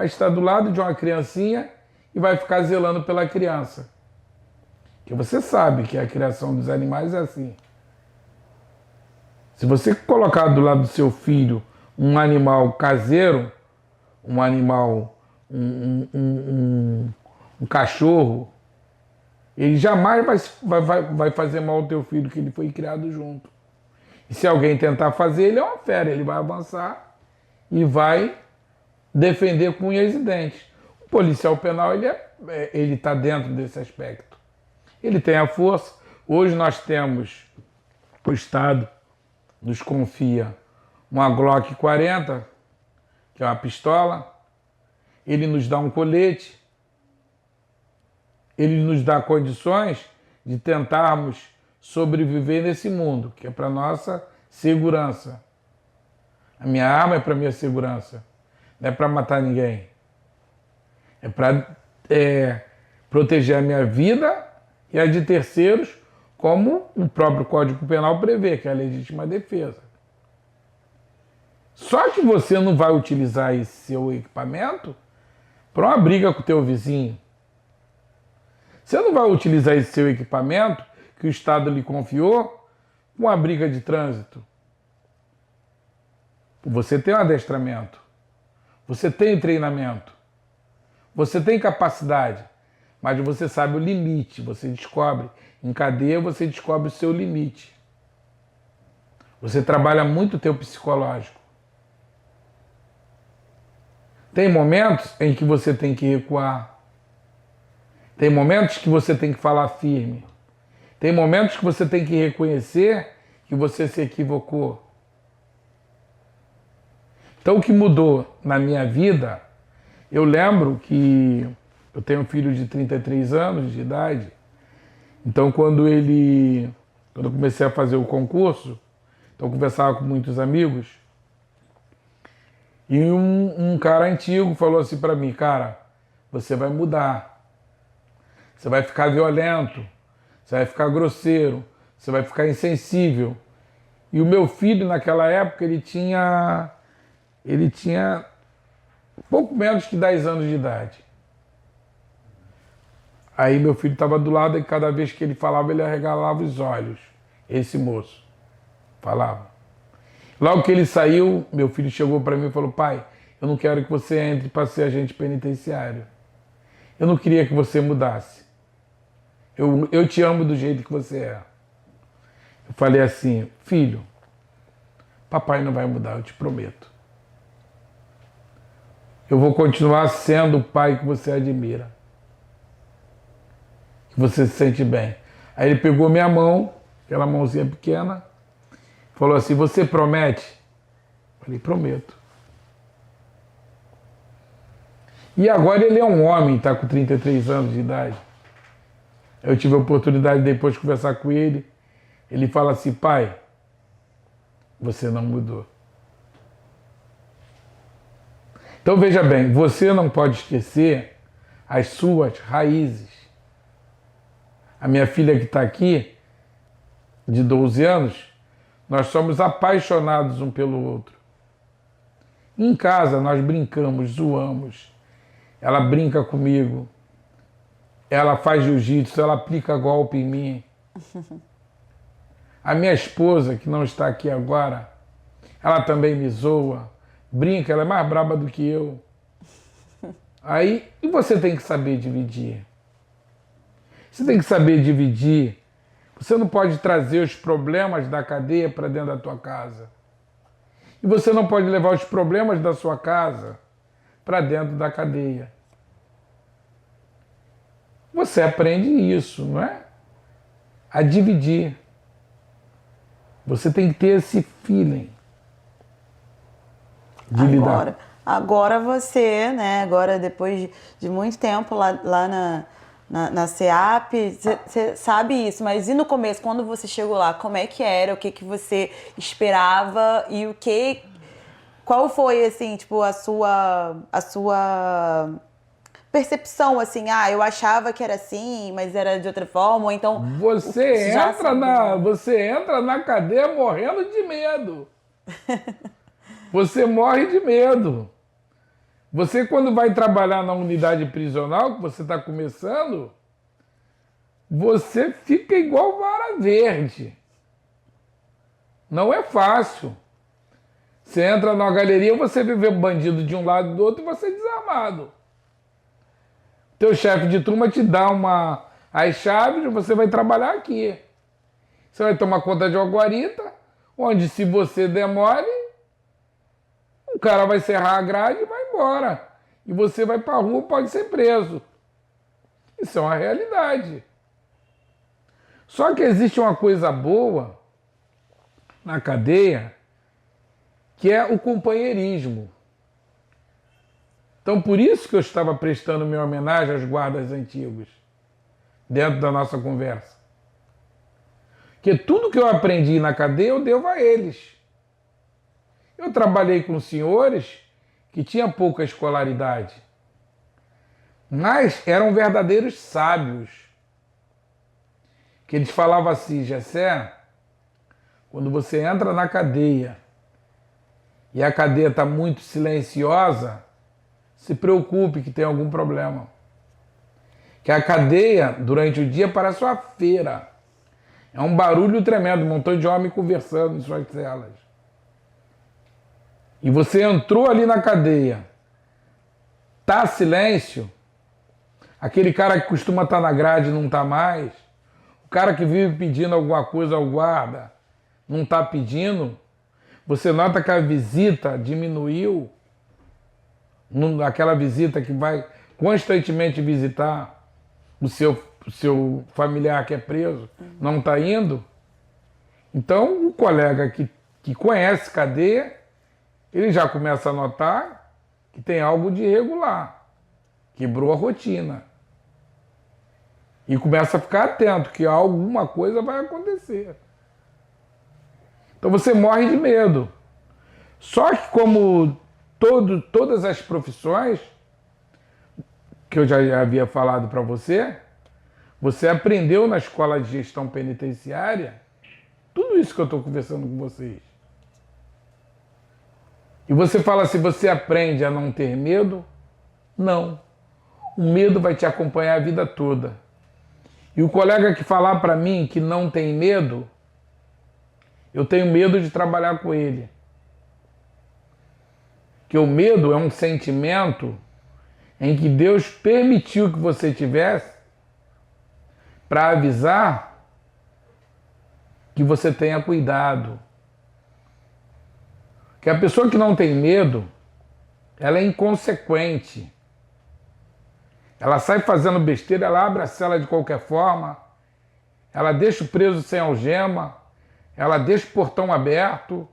estar do lado de uma criancinha e vai ficar zelando pela criança. Porque você sabe que a criação dos animais é assim. Se você colocar do lado do seu filho um animal caseiro, um animal, um cachorro, ele jamais vai fazer mal ao teu filho, que ele foi criado junto. E se alguém tentar fazer, ele é uma fera, ele vai avançar e vai defender com unhas e dentes. O policial penal, ele está dentro desse aspecto. Ele tem a força. Hoje nós temos, o Estado nos confia uma Glock 40, que é uma pistola, ele nos dá um colete, ele nos dá condições de tentarmos sobreviver nesse mundo, que é para nossa segurança. A minha arma é para minha segurança, não é para matar ninguém. É para proteger a minha vida e a de terceiros, como o próprio Código Penal prevê, que é a legítima defesa. Só que você não vai utilizar esse seu equipamento para uma briga com o teu vizinho. Você não vai utilizar esse seu equipamento que o Estado lhe confiou com uma briga de trânsito. Você tem um adestramento, você tem treinamento, você tem capacidade, mas você sabe o limite, você descobre. Em cadeia você descobre o seu limite. Você trabalha muito o teu psicológico. Tem momentos em que você tem que recuar. Tem momentos que você tem que falar firme. Tem momentos que você tem que reconhecer que você se equivocou. Então o que mudou na minha vida, eu lembro que eu tenho um filho de 33 anos de idade. Então quando eu comecei a fazer o concurso, então eu conversava com muitos amigos, e um cara antigo falou assim para mim: cara, você vai mudar. Você vai ficar violento, você vai ficar grosseiro, você vai ficar insensível. E o meu filho, naquela época, ele tinha pouco menos que 10 anos de idade. Aí meu filho estava do lado e cada vez que ele falava, ele arregalava os olhos. Esse moço falava. Logo que ele saiu, meu filho chegou para mim e falou: pai, eu não quero que você entre para ser agente penitenciário. Eu não queria que você mudasse. Eu te amo do jeito que você é. Eu falei assim: filho, papai não vai mudar, eu te prometo. Eu vou continuar sendo o pai que você admira, que você se sente bem. Aí ele pegou minha mão, aquela mãozinha pequena, falou assim: você promete? Eu falei: prometo. E agora ele é um homem, está com 33 anos de idade. Eu tive a oportunidade depois de conversar com ele. Ele fala assim: pai, você não mudou. Então veja bem, você não pode esquecer as suas raízes. A minha filha que está aqui, de 12 anos, nós somos apaixonados um pelo outro. Em casa nós brincamos, zoamos. Ela brinca comigo. Ela faz jiu-jitsu, ela aplica golpe em mim. A minha esposa, que não está aqui agora, ela também me zoa, brinca, ela é mais braba do que eu. Aí, e você tem que saber dividir. Você tem que saber dividir. Você não pode trazer os problemas da cadeia para dentro da tua casa. E você não pode levar os problemas da sua casa para dentro da cadeia. Você aprende isso, não é? A dividir. Você tem que ter esse feeling de lidar. Agora você, né? Agora depois de muito tempo lá na SEAP, você sabe isso, mas e no começo, quando você chegou lá, como é que era? O que você esperava e qual foi, assim, tipo, a sua percepção, assim, eu achava que era assim, mas era de outra forma, ou então... Você entra na cadeia morrendo de medo. Você morre de medo. Você, quando vai trabalhar na unidade prisional, que você está começando, você fica igual vara verde. Não é fácil. Você entra numa galeria, você vê um bandido de um lado e do outro e você é desarmado. Teu chefe de turma te dá as chaves e você vai trabalhar aqui. Você vai tomar conta de uma guarita onde se você demore, o cara vai serrar a grade e vai embora. E você vai para a rua, pode ser preso. Isso é uma realidade. Só que existe uma coisa boa na cadeia, que é o companheirismo. Então, por isso que eu estava prestando minha homenagem aos guardas antigos, dentro da nossa conversa. Porque tudo que eu aprendi na cadeia, eu devo a eles. Eu trabalhei com senhores que tinham pouca escolaridade, mas eram verdadeiros sábios. Que eles falavam assim: Gessé, quando você entra na cadeia e a cadeia está muito silenciosa, se preocupe que tem algum problema. Que a cadeia, durante o dia, parece uma feira. É um barulho tremendo, um montão de homem conversando em suas celas. E você entrou ali na cadeia, tá silêncio, aquele cara que costuma estar na grade não está mais, o cara que vive pedindo alguma coisa ao guarda não está pedindo, você nota que a visita diminuiu, aquela visita que vai constantemente visitar o seu familiar que é preso, não está indo. Então, o colega que conhece cadeia, ele já começa a notar que tem algo de irregular, quebrou a rotina. E começa a ficar atento que alguma coisa vai acontecer. Então você morre de medo. Só que como todas as profissões, que eu já havia falado para você, você aprendeu na escola de gestão penitenciária tudo isso que eu estou conversando com vocês. E você fala assim, você aprende a não ter medo? Não. O medo vai te acompanhar a vida toda. E o colega que falar para mim que não tem medo, eu tenho medo de trabalhar com ele. Que o medo é um sentimento em que Deus permitiu que você tivesse para avisar que você tenha cuidado. Que a pessoa que não tem medo, ela é inconsequente. Ela sai fazendo besteira, ela abre a cela de qualquer forma, ela deixa o preso sem algema, ela deixa o portão aberto,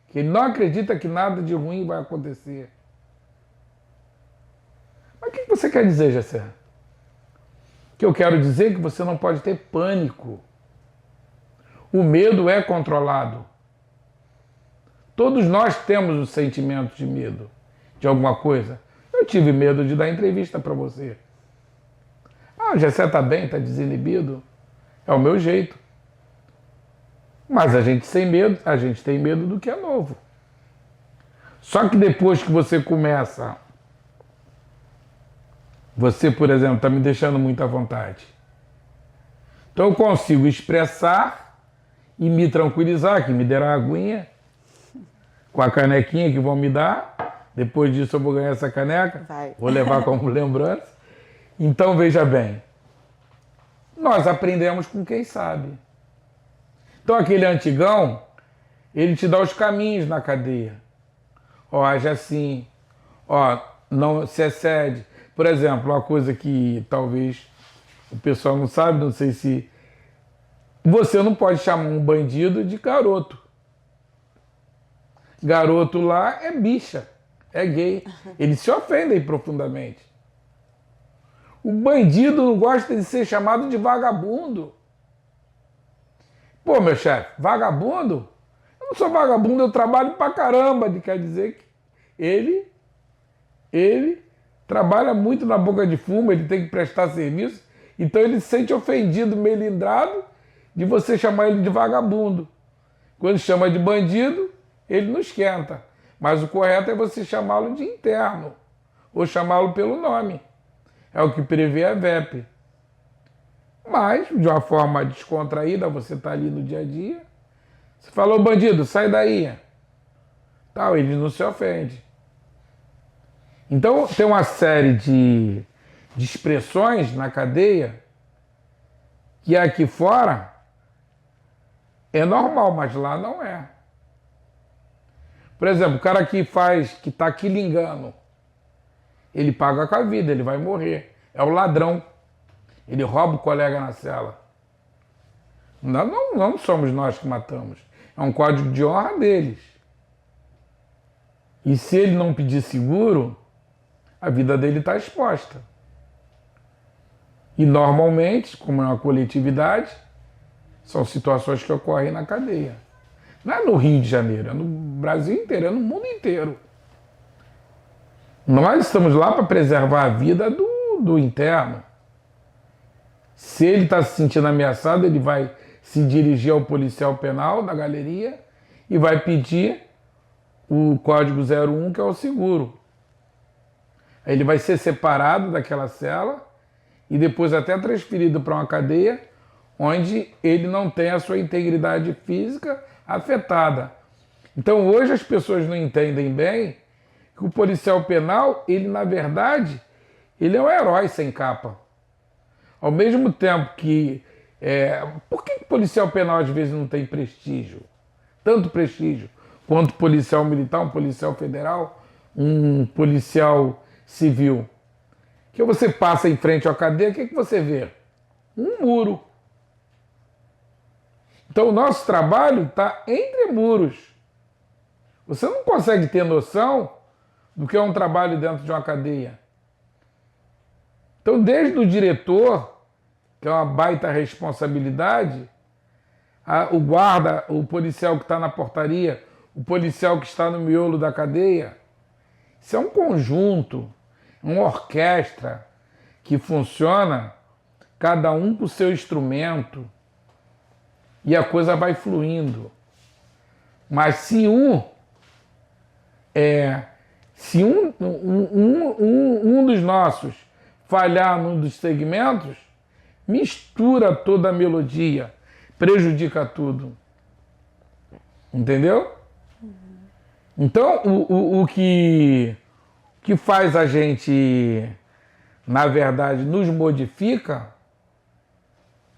que ele não acredita que nada de ruim vai acontecer. Mas o que você quer dizer, Gessé? O que eu quero dizer é que você não pode ter pânico. O medo é controlado. Todos nós temos o sentimento de medo de alguma coisa. Eu tive medo de dar entrevista para você. Ah, o Gessé está bem, está desinibido. É o meu jeito. Mas a gente sem medo, a gente tem medo do que é novo. Só que depois que você começa, você, por exemplo, está me deixando muito à vontade. Então eu consigo expressar e me tranquilizar, que me deram a aguinha, com a canequinha que vão me dar. Depois disso eu vou ganhar essa caneca, vou levar como lembrança. Então veja bem, nós aprendemos com quem sabe. Então aquele antigão, ele te dá os caminhos na cadeia. Ó, age assim, ó, não se excede. Por exemplo, uma coisa que talvez o pessoal não sabe, não sei se... Você não pode chamar um bandido de garoto. Garoto lá é bicha, é gay. Eles se ofendem profundamente. O bandido não gosta de ser chamado de vagabundo. Pô, meu chefe, vagabundo? Eu não sou vagabundo, eu trabalho pra caramba. Quer dizer que ele trabalha muito na boca de fumo, ele tem que prestar serviço, então ele se sente ofendido, melindrado, de você chamar ele de vagabundo. Quando chama de bandido, ele não esquenta. Mas o correto é você chamá-lo de interno, ou chamá-lo pelo nome. É o que prevê a VEP. Mas, de uma forma descontraída, você está ali no dia a dia, você falou, bandido, sai daí. Tal, ele não se ofende. Então, tem uma série de expressões na cadeia que aqui fora É normal, mas lá não é. Por exemplo, o cara que está quilingando, ele paga com a vida, ele vai morrer. É o ladrão. Ele rouba o colega na cela. Não somos nós que matamos. É um código de honra deles. E se ele não pedir seguro, a vida dele está exposta. E normalmente, como é uma coletividade, são situações que ocorrem na cadeia. Não é no Rio de Janeiro, é no Brasil inteiro, é no mundo inteiro. Nós estamos lá para preservar a vida do interno. Se ele está se sentindo ameaçado, ele vai se dirigir ao policial penal da galeria e vai pedir o código 01, que é o seguro. Aí ele vai ser separado daquela cela e depois até transferido para uma cadeia onde ele não tem a sua integridade física afetada. Então hoje as pessoas não entendem bem que o policial penal, ele na verdade, ele é um herói sem capa. Ao mesmo tempo que... por que o policial penal às vezes não tem prestígio? Tanto prestígio quanto policial militar, um policial federal, um policial civil. Que você passa em frente à cadeia, o que você vê? Um muro. Então o nosso trabalho está entre muros. Você não consegue ter noção do que é um trabalho dentro de uma cadeia. Então desde o diretor, que é uma baita responsabilidade, o guarda, o policial que está na portaria, o policial que está no miolo da cadeia, isso é um conjunto, uma orquestra que funciona, cada um com o seu instrumento, e a coisa vai fluindo. Mas se um dos nossos falhar num dos segmentos, mistura toda a melodia, prejudica tudo. Entendeu? Então, o que faz a gente, na verdade, nos modifica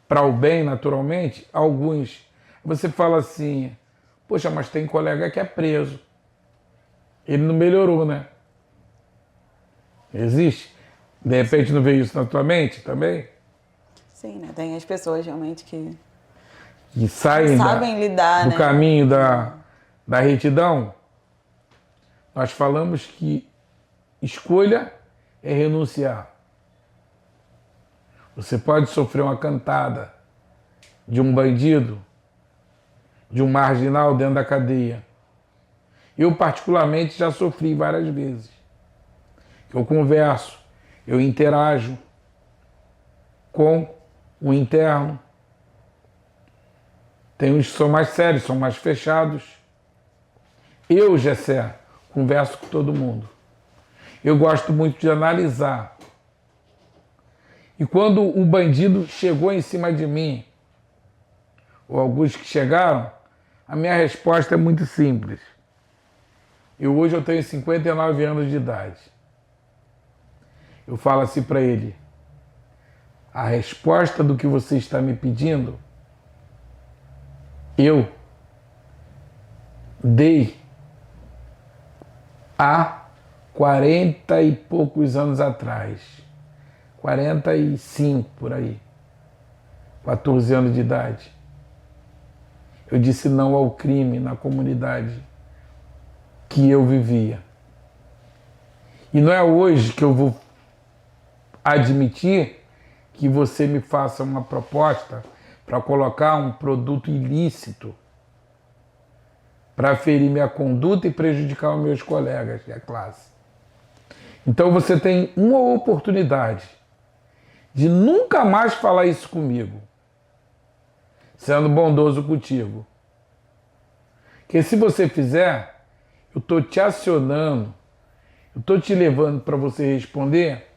para o bem, naturalmente, alguns. Você fala assim, poxa, mas tem colega que é preso. Ele não melhorou, né? Existe? De repente não veio isso na tua mente também? Sim, né? Tem as pessoas realmente que saem sabem lidar, do né? caminho da retidão. Nós falamos que escolha é renunciar. Você pode sofrer uma cantada de um bandido, de um marginal dentro da cadeia. Eu, particularmente, já sofri várias vezes. Eu converso, eu interajo com o interno. Tem uns que são mais sérios, são mais fechados. Eu, Gessé, converso com todo mundo. Eu gosto muito de analisar. E quando o bandido chegou em cima de mim, ou alguns que chegaram, a minha resposta é muito simples. Hoje eu tenho 59 anos de idade. Eu falo assim para ele, a resposta do que você está me pedindo, eu dei há 40 e poucos anos atrás. 45 por aí. 14 anos de idade. Eu disse não ao crime na comunidade que eu vivia. E não é hoje que eu vou admitir que você me faça uma proposta para colocar um produto ilícito para ferir minha conduta e prejudicar os meus colegas da classe. Então você tem uma oportunidade de nunca mais falar isso comigo, sendo bondoso contigo. Porque se você fizer, eu estou te acionando, eu estou te levando para você responder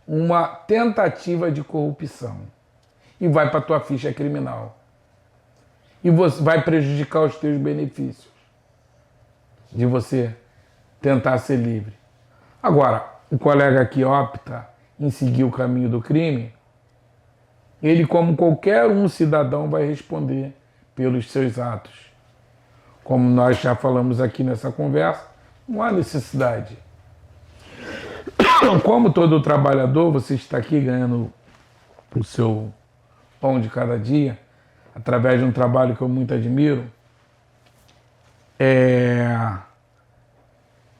uma tentativa de corrupção. E vai para a tua ficha criminal. E você vai prejudicar os teus benefícios de você tentar ser livre. Agora, o colega que opta em seguir o caminho do crime, ele, como qualquer um cidadão, vai responder pelos seus atos. Como nós já falamos aqui nessa conversa, não há necessidade. Como todo trabalhador, você está aqui ganhando o seu pão de cada dia, através de um trabalho que eu muito admiro.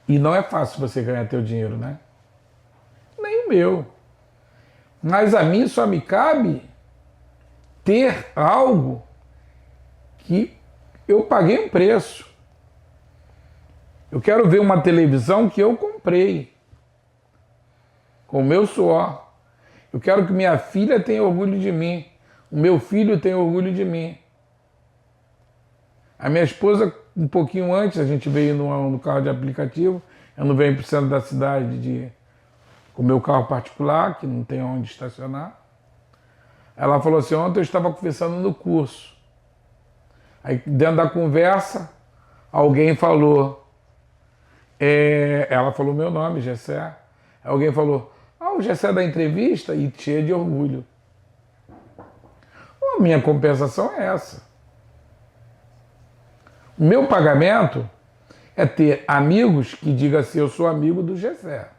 E não é fácil você ganhar teu dinheiro, né? Nem o meu. Mas a mim só me cabe ter algo que eu paguei um preço. Eu quero ver uma televisão que eu comprei com o meu suor. Eu quero que minha filha tenha orgulho de mim. O meu filho tenha orgulho de mim. A minha esposa, um pouquinho antes, a gente veio no carro de aplicativo. Eu não venho para o centro da cidade com o meu carro particular, que não tem onde estacionar. Ela falou assim, ontem eu estava conversando no curso. Aí dentro da conversa, alguém falou, ela falou meu nome, Gessé. Alguém falou, o Gessé da entrevista, e cheia de orgulho. A minha compensação é essa. O meu pagamento é ter amigos que digam assim, eu sou amigo do Gessé.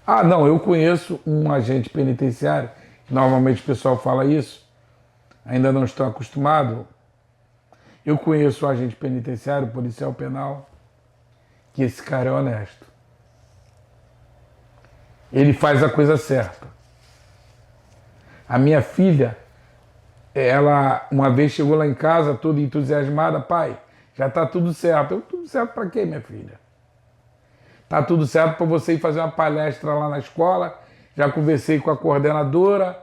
Ah, não, eu conheço um agente penitenciário, normalmente o pessoal fala isso, ainda não estão acostumados. Eu conheço um agente penitenciário, policial penal, que esse cara é honesto. Ele faz a coisa certa. A minha filha, ela uma vez chegou lá em casa toda entusiasmada, pai, já está tudo certo. Eu, tudo certo para quê, minha filha? Tá tudo certo para você ir fazer uma palestra lá na escola, já conversei com a coordenadora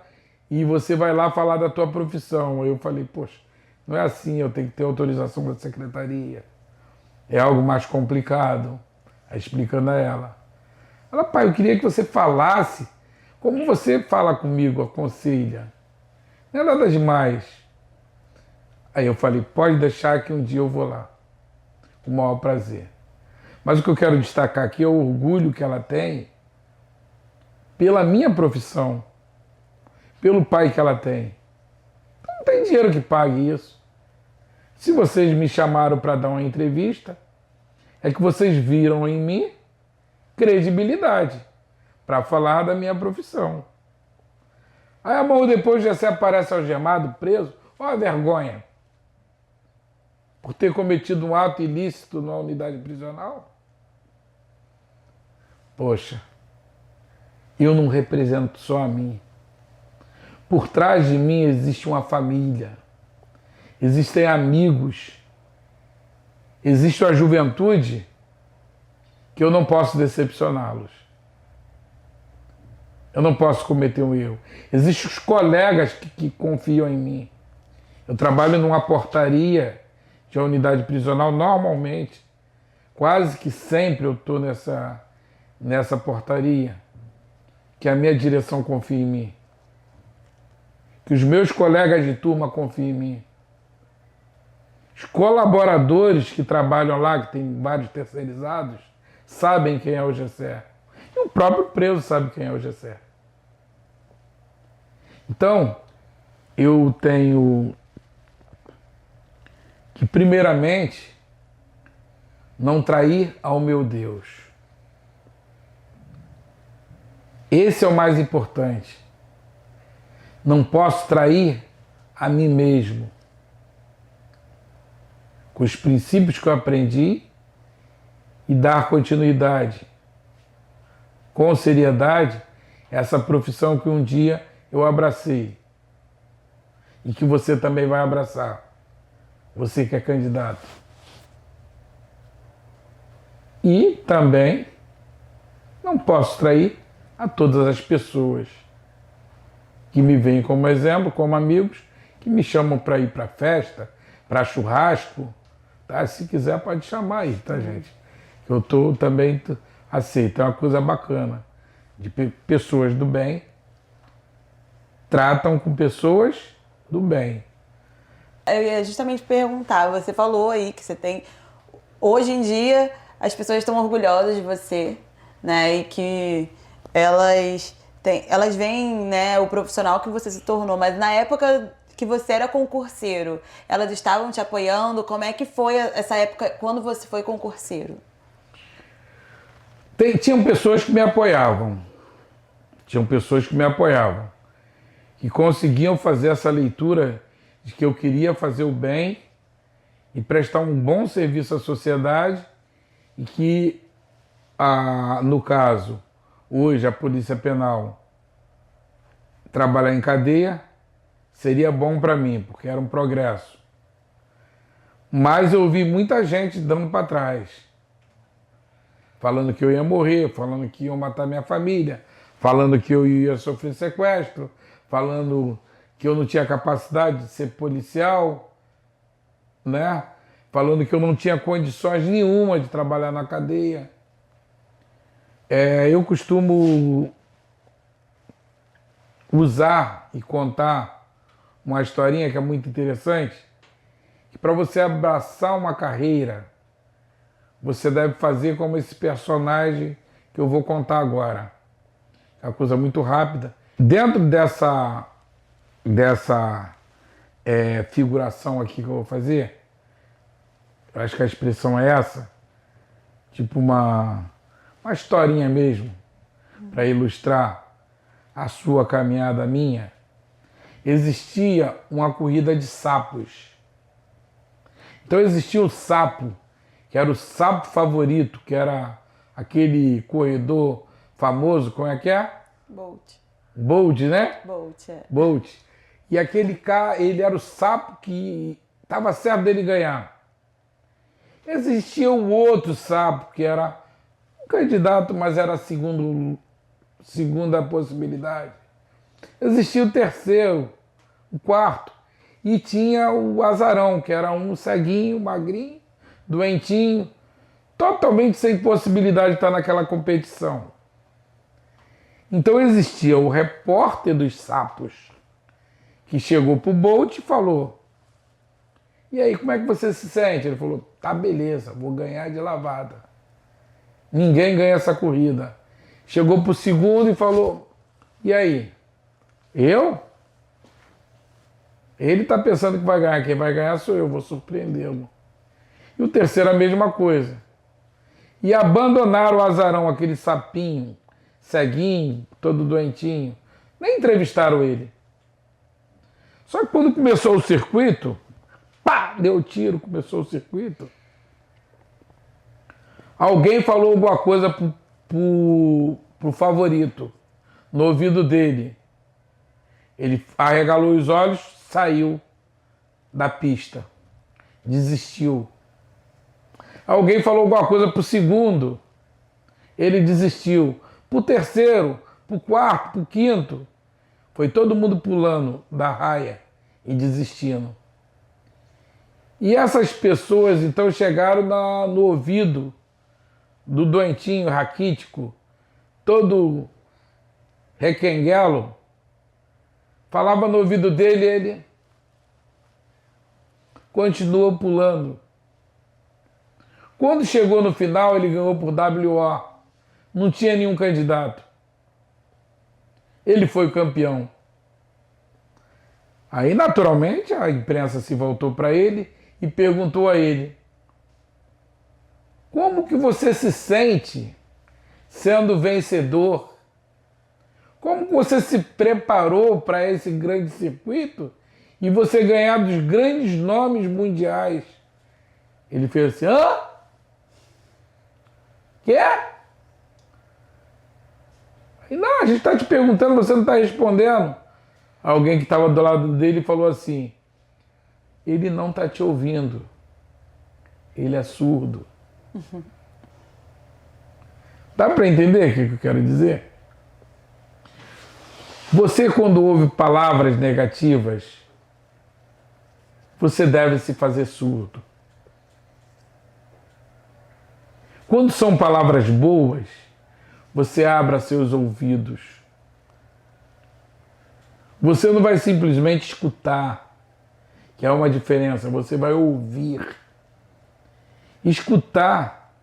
e você vai lá falar da tua profissão. Eu falei, poxa, não é assim, eu tenho que ter autorização da secretaria. É algo mais complicado. Aí explicando a ela. Ela, pai, eu queria que você falasse como você fala comigo, aconselha. Não é nada demais. Aí eu falei, pode deixar que um dia eu vou lá. Com o maior prazer. Mas o que eu quero destacar aqui é o orgulho que ela tem pela minha profissão, pelo pai que ela tem. Não tem dinheiro que pague isso. Se vocês me chamaram para dar uma entrevista, é que vocês viram em mim credibilidade para falar da minha profissão. Aí a mão depois já se aparece algemado, preso, olha a vergonha. Por ter cometido um ato ilícito na unidade prisional? Poxa, eu não represento só a mim. Por trás de mim existe uma família, existem amigos, existe a juventude que eu não posso decepcioná-los. Eu não posso cometer um erro. Existem os colegas que confiam em mim. Eu trabalho numa portaria de uma unidade prisional normalmente. Quase que sempre eu estou nessa portaria. Que a minha direção confia em mim. Que os meus colegas de turma confiam em mim. Os colaboradores que trabalham lá, que tem vários terceirizados, sabem quem é o Gessé. E o próprio preso sabe quem é o Gessé. Então, eu tenho que, primeiramente, não trair ao meu Deus. Esse é o mais importante. Não posso trair a mim mesmo. Com os princípios que eu aprendi e dar continuidade com seriedade essa profissão que um dia eu abracei e que você também vai abraçar, você que é candidato. E também não posso trair a todas as pessoas que me veem como exemplo, como amigos, que me chamam para ir para festa, para churrasco, tá? Se quiser pode chamar aí, tá, gente? Eu também aceito, é uma coisa bacana, de pessoas do bem, tratam com pessoas do bem. Eu ia justamente perguntar, você falou aí que você tem, hoje em dia as pessoas estão orgulhosas de você, né, e que elas veem, né, o profissional que você se tornou, mas na época que você era concurseiro, elas estavam te apoiando? Como é que foi essa época quando você foi concurseiro? Tinham pessoas que me apoiavam. Tinham pessoas que me apoiavam. Que conseguiam fazer essa leitura de que eu queria fazer o bem e prestar um bom serviço à sociedade e que, no caso, hoje a Polícia Penal trabalhar em cadeia seria bom para mim, porque era um progresso. Mas eu ouvi muita gente dando para trás, falando que eu ia morrer, falando que iam matar minha família, falando que eu ia sofrer sequestro, falando que eu não tinha capacidade de ser policial, né? Falando que eu não tinha condições nenhuma de trabalhar na cadeia. Eu costumo usar e contar uma historinha que é muito interessante, que para você abraçar uma carreira, você deve fazer como esse personagem que eu vou contar agora. É uma coisa muito rápida. Dentro dessa figuração aqui que eu vou fazer, eu acho que a expressão é essa, tipo uma historinha mesmo, para ilustrar a sua caminhada, a minha. Existia uma corrida de sapos. Então existia o sapo, que era o sapo favorito, que era aquele corredor famoso, como é que é? Bolt. Bolt, né? Bolt, é. Bolt. E aquele cara, ele era o sapo que estava certo dele ganhar. Existia o outro sapo, que era um candidato, mas era a segunda possibilidade. Existia o terceiro, o quarto, e tinha o azarão, que era um ceguinho, magrinho, doentinho, totalmente sem possibilidade de estar naquela competição. Então existia o repórter dos sapos, que chegou pro Bolt e falou: e aí, como é que você se sente? Ele falou: tá, beleza, vou ganhar de lavada. Ninguém ganha essa corrida. Chegou pro segundo e falou: e aí? Eu? Ele tá pensando que vai ganhar. Quem vai ganhar sou eu, vou surpreendê-lo. E o terceiro a mesma coisa. E abandonaram o azarão, aquele sapinho, ceguinho, todo doentinho. Nem entrevistaram ele. Só que quando começou o circuito, pá, deu tiro, começou o circuito. Alguém falou alguma coisa pro favorito, no ouvido dele. Ele arregalou os olhos, saiu da pista, desistiu. Alguém falou alguma coisa pro segundo, ele desistiu. Pro terceiro, pro quarto, pro quinto, foi todo mundo pulando da raia e desistindo. E essas pessoas então chegaram no ouvido do doentinho raquítico, todo requenguelo, falava no ouvido dele, ele continua pulando. Quando chegou no final, ele ganhou por WO. Não tinha nenhum candidato. Ele foi o campeão. Aí, naturalmente, a imprensa se voltou para ele e perguntou a ele: como que você se sente sendo vencedor? Como que você se preparou para esse grande circuito e você ganhar dos grandes nomes mundiais? Ele fez assim: hã? Quê? E não, a gente está te perguntando, você não está respondendo. Alguém que estava do lado dele falou assim: ele não está te ouvindo, ele é surdo. Dá para entender o que eu quero dizer? Você, quando ouve palavras negativas, você deve se fazer surdo. Quando são palavras boas, você abra seus ouvidos. Você não vai simplesmente escutar, que é uma diferença, você vai ouvir. Escutar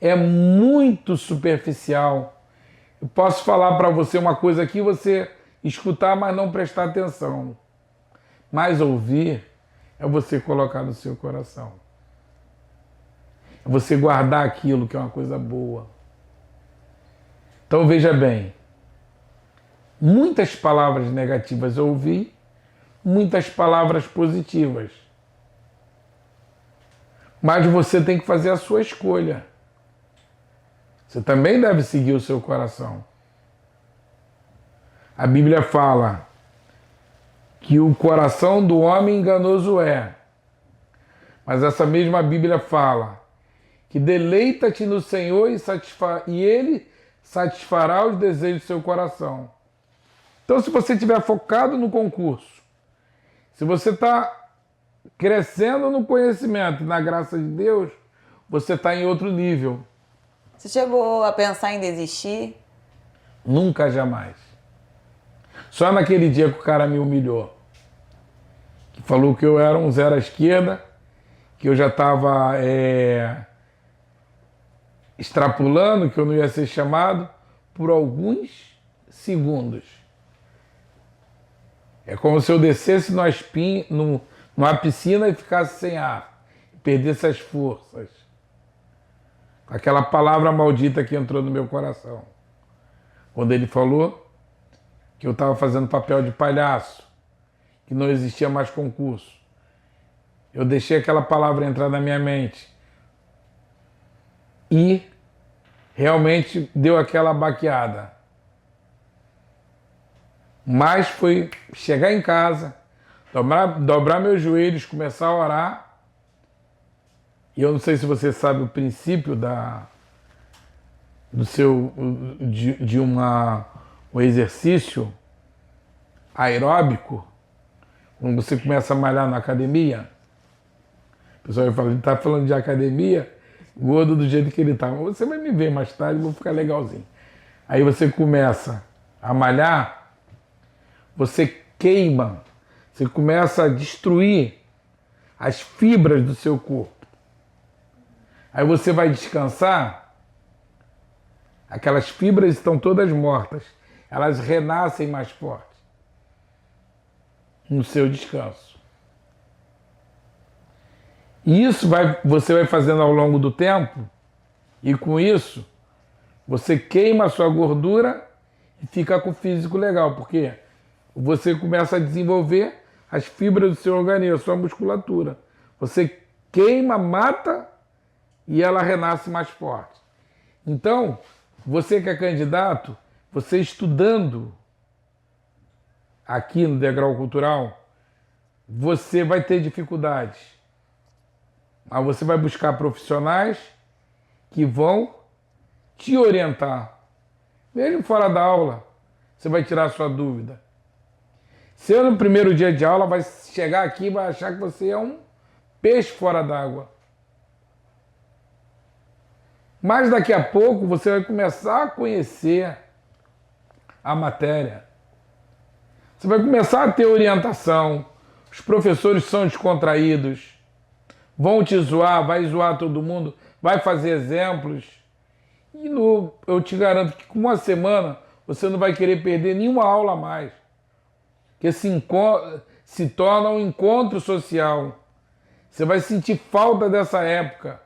é muito superficial. Eu posso falar para você uma coisa aqui, você escutar, mas não prestar atenção. Mas ouvir é você colocar no seu coração. É você guardar aquilo que é uma coisa boa. Então veja bem, muitas palavras negativas eu ouvi, muitas palavras positivas. Mas você tem que fazer a sua escolha. Você também deve seguir o seu coração. A Bíblia fala que o coração do homem enganoso é. Mas essa mesma Bíblia fala que deleita-te no Senhor e Ele satisfará os desejos do seu coração. Então, se você estiver focado no concurso, se você está crescendo no conhecimento, na graça de Deus, você está em outro nível. Você chegou a pensar em desistir? Nunca, jamais. Só naquele dia que o cara me humilhou. Que falou que eu era um zero à esquerda, que eu já estava extrapolando, que eu não ia ser chamado por alguns segundos. É como se eu descesse numa piscina e ficasse sem ar, perdesse as forças. Aquela palavra maldita que entrou no meu coração. Quando ele falou que eu estava fazendo papel de palhaço, que não existia mais concurso. Eu deixei aquela palavra entrar na minha mente. E realmente deu aquela baqueada. Mas foi chegar em casa, dobrar meus joelhos, começar a orar. E eu não sei se você sabe o princípio de um exercício aeróbico, quando você começa a malhar na academia. O pessoal vai falar, ele está falando de academia, gordo do jeito que ele está. Você vai me ver mais tarde, vou ficar legalzinho. Aí você começa a malhar, você queima, você começa a destruir as fibras do seu corpo. Aí você vai descansar, aquelas fibras estão todas mortas, elas renascem mais fortes no seu descanso. E isso você vai fazendo ao longo do tempo, e com isso você queima a sua gordura e fica com o físico legal, porque você começa a desenvolver as fibras do seu organismo, a sua musculatura. Você queima, mata e ela renasce mais forte. Então, você que é candidato, você estudando aqui no Degrau Cultural, você vai ter dificuldades. Mas você vai buscar profissionais que vão te orientar. Mesmo fora da aula, você vai tirar a sua dúvida. Você no primeiro dia de aula vai chegar aqui e vai achar que você é um peixe fora d'água. Mas daqui a pouco você vai começar a conhecer a matéria. Você vai começar a ter orientação. Os professores são descontraídos. Vão te zoar, vai zoar todo mundo, vai fazer exemplos. E eu te garanto que com uma semana você não vai querer perder nenhuma aula a mais. Porque se torna um encontro social. Você vai sentir falta dessa época.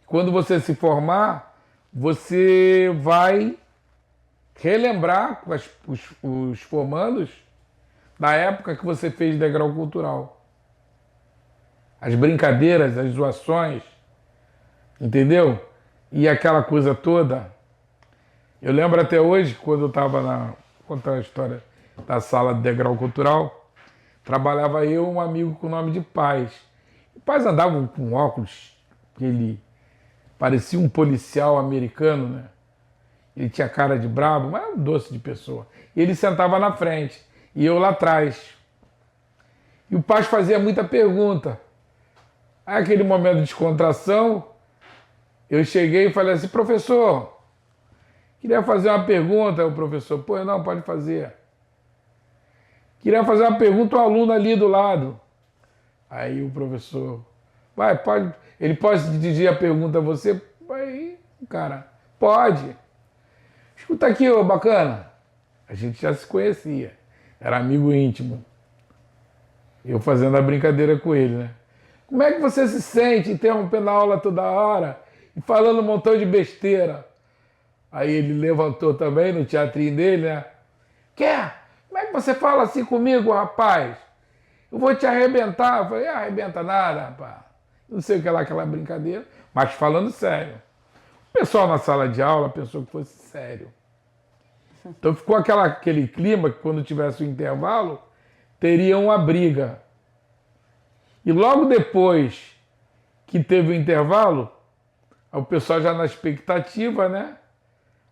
Quando você se formar, você vai relembrar com os formandos da época que você fez Degrau Cultural. As brincadeiras, as zoações, entendeu? E aquela coisa toda. Eu lembro até hoje, quando eu estava contando a história da sala de Degrau Cultural, trabalhava eu e um amigo com o nome de Paz. O Paz andava com óculos, que ele parecia um policial americano, né? Ele tinha cara de brabo, mas era um doce de pessoa. E ele sentava na frente, e eu lá atrás. E o Paz fazia muita pergunta. Aí, aquele momento de descontração, eu cheguei e falei assim, professor, queria fazer uma pergunta. O professor, pô, não, pode fazer. Queria fazer uma pergunta ao aluno ali do lado. Aí o professor, pode, ele pode dirigir a pergunta a você? Aí, cara, pode. Escuta aqui, ô bacana. A gente já se conhecia, era amigo íntimo. Eu fazendo a brincadeira com ele, né? Como é que você se sente interrompendo a aula toda hora e falando um montão de besteira? Aí ele levantou também no teatrinho dele, né? Como é que você fala assim comigo, rapaz? Eu vou te arrebentar. Eu falei, arrebenta nada, rapaz. Não sei o que lá, aquela brincadeira, mas falando sério. O pessoal na sala de aula pensou que fosse sério. Então ficou aquele clima que quando tivesse o intervalo, teria uma briga. E logo depois que teve o intervalo, o pessoal já na expectativa, né?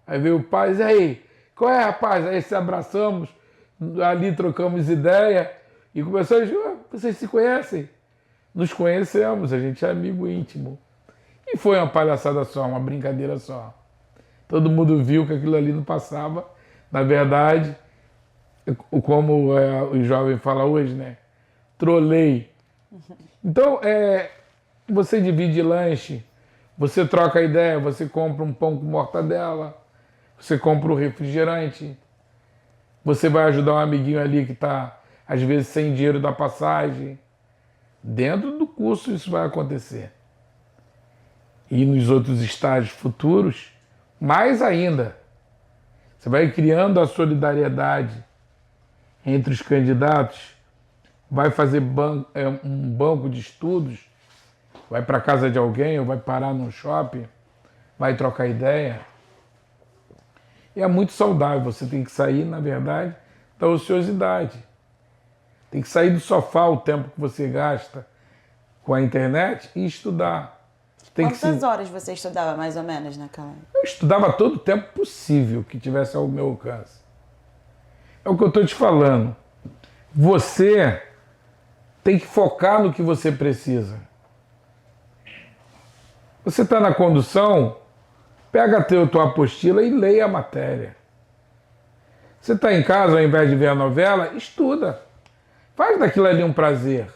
Aí veio o pai, e aí, qual é, rapaz? Aí se abraçamos, ali trocamos ideia e começou a dizer, vocês se conhecem? Nos conhecemos, a gente é amigo íntimo. E foi uma palhaçada só, uma brincadeira só. Todo mundo viu que aquilo ali não passava. Na verdade, como o jovem fala hoje, né? Trolei. Então, você divide lanche, você troca ideia, você compra um pão com mortadela, você compra um refrigerante, você vai ajudar um amiguinho ali que está, às vezes, sem dinheiro da passagem. Dentro do curso isso vai acontecer. E nos outros estágios futuros, mais ainda. Você vai criando a solidariedade entre os candidatos, vai fazer um banco de estudos, vai para a casa de alguém ou vai parar num shopping, vai trocar ideia. E é muito saudável, você tem que sair, na verdade, da ociosidade. Tem que sair do sofá o tempo que você gasta com a internet e estudar. Quantas horas você estudava, mais ou menos, naquela época? Eu estudava todo o tempo possível que tivesse ao meu alcance. É o que eu estou te falando. Você tem que focar no que você precisa. Você está na condução, pega a tua apostila e leia a matéria. Você está em casa, ao invés de ver a novela, estuda. Faz daquilo ali um prazer.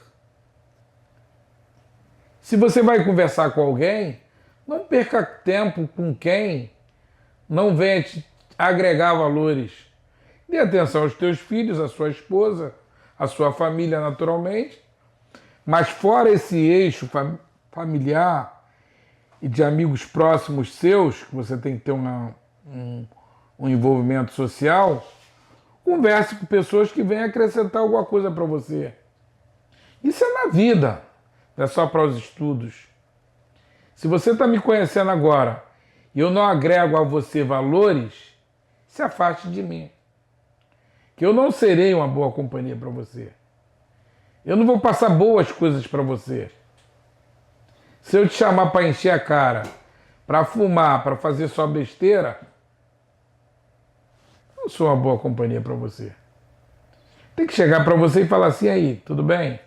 Se você vai conversar com alguém, não perca tempo com quem não venha te agregar valores. Dê atenção aos teus filhos, à sua esposa, à sua família naturalmente, mas fora esse eixo familiar e de amigos próximos seus, que você tem que ter um envolvimento social, converse com pessoas que venham acrescentar alguma coisa para você. Isso é na vida, não é só para os estudos. Se você está me conhecendo agora e eu não agrego a você valores, se afaste de mim. Que eu não serei uma boa companhia para você. Eu não vou passar boas coisas para você. Se eu te chamar para encher a cara, para fumar, para fazer só besteira, eu não sou uma boa companhia para você. Tem que chegar para você e falar assim, aí, tudo bem?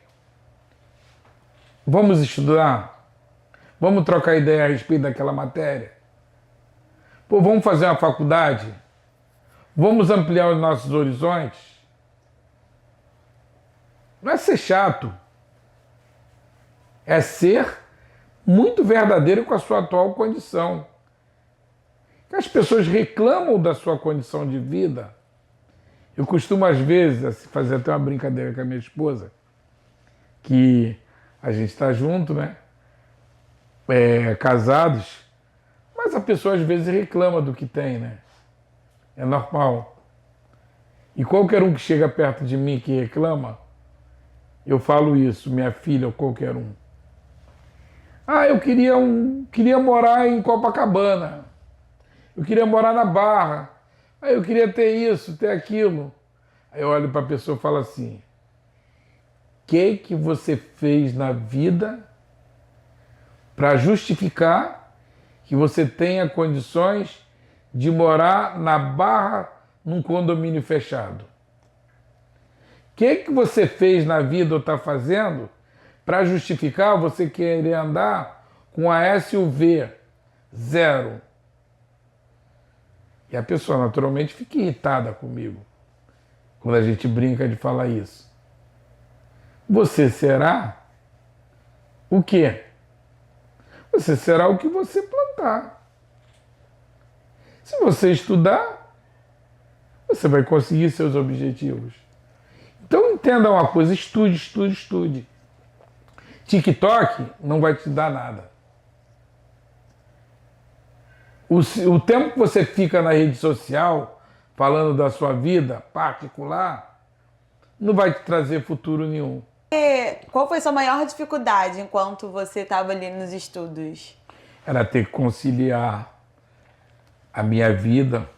Vamos estudar? Vamos trocar ideia a respeito daquela matéria? Pô, vamos fazer uma faculdade? Vamos ampliar os nossos horizontes? Não é ser chato. É ser muito verdadeiro com a sua atual condição. As pessoas reclamam da sua condição de vida. Eu costumo, às vezes, fazer até uma brincadeira com a minha esposa, que a gente está junto, né? Casados, mas a pessoa às vezes reclama do que tem, né? É normal. E qualquer um que chega perto de mim que reclama, eu falo isso, minha filha ou qualquer um. Eu queria morar em Copacabana. Eu queria morar na Barra. Eu queria ter isso, ter aquilo. Aí eu olho para a pessoa e falo assim, o que você fez na vida para justificar que você tenha condições de morar na Barra num condomínio fechado? O que você fez na vida ou está fazendo para justificar você querer andar com a SUV zero? E a pessoa naturalmente fica irritada comigo quando a gente brinca de falar isso. Você será o quê? Você será o que você plantar. Se você estudar, você vai conseguir seus objetivos. Então entenda uma coisa, estude, estude, estude. TikTok não vai te dar nada. O tempo que você fica na rede social falando da sua vida particular não vai te trazer futuro nenhum. Qual foi a sua maior dificuldade enquanto você estava ali nos estudos? Era ter que conciliar a minha vida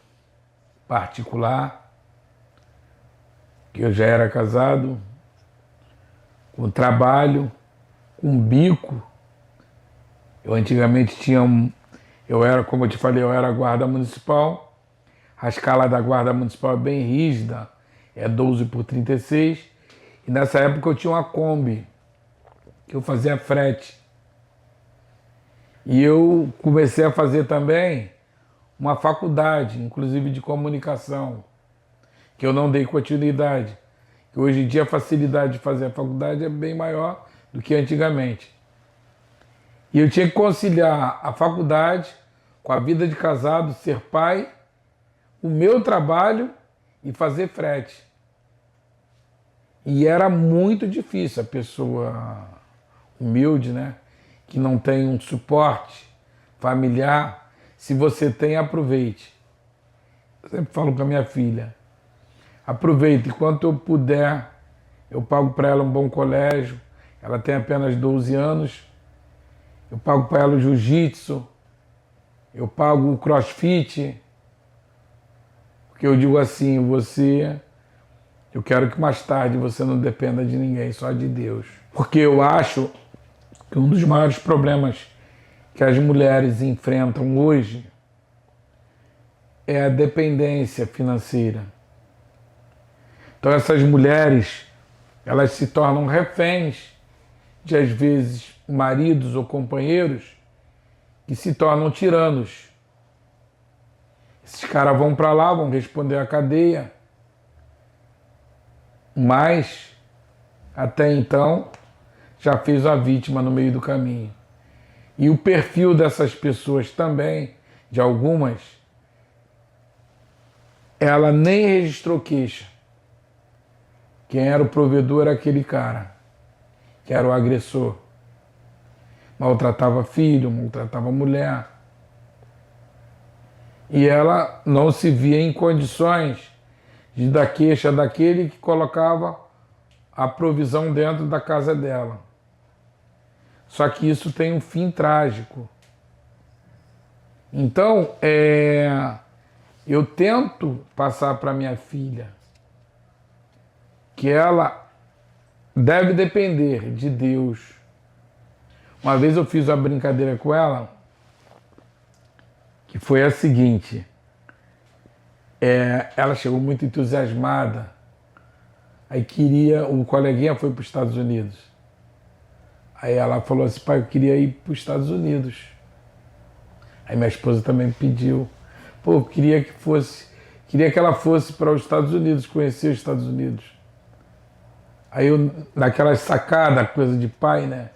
particular, que eu já era casado, com trabalho, com bico. Eu antigamente tinha eu era, como eu te falei, eu era guarda municipal. A escala da guarda municipal é bem rígida, é 12/36. E nessa época eu tinha uma Kombi, que eu fazia frete. E eu comecei a fazer também uma faculdade, inclusive de comunicação, que eu não dei continuidade. Que hoje em dia a facilidade de fazer a faculdade é bem maior do que antigamente. E eu tinha que conciliar a faculdade com a vida de casado, ser pai, o meu trabalho e fazer frete. E era muito difícil a pessoa humilde, né? Que não tem um suporte familiar. Se você tem, aproveite. Eu sempre falo com a minha filha, aproveite, enquanto eu puder, eu pago para ela um bom colégio. Ela tem apenas 12 anos. Eu pago para ela o jiu-jitsu, eu pago o crossfit, porque eu digo assim, eu quero que mais tarde você não dependa de ninguém, só de Deus. Porque eu acho que um dos maiores problemas que as mulheres enfrentam hoje é a dependência financeira. Então essas mulheres, elas se tornam reféns de, às vezes, maridos ou companheiros que se tornam tiranos. Esses caras vão para lá, vão responder à cadeia, mas até então já fez a vítima no meio do caminho. E o perfil dessas pessoas também, de algumas, ela nem registrou queixa. Quem era o provedor era aquele cara, que era o agressor. Maltratava filho, maltratava mulher. E ela não se via em condições de dar queixa daquele que colocava a provisão dentro da casa dela. Só que isso tem um fim trágico. Então, eu tento passar para minha filha que ela deve depender de Deus. Uma vez eu fiz uma brincadeira com ela, que foi a seguinte, ela chegou muito entusiasmada, aí o coleguinha foi para os Estados Unidos. Aí ela falou assim, pai, eu queria ir para os Estados Unidos. Aí minha esposa também pediu, pô, eu queria que ela fosse para os Estados Unidos, conhecer os Estados Unidos. Aí eu, naquela sacada, coisa de pai, né?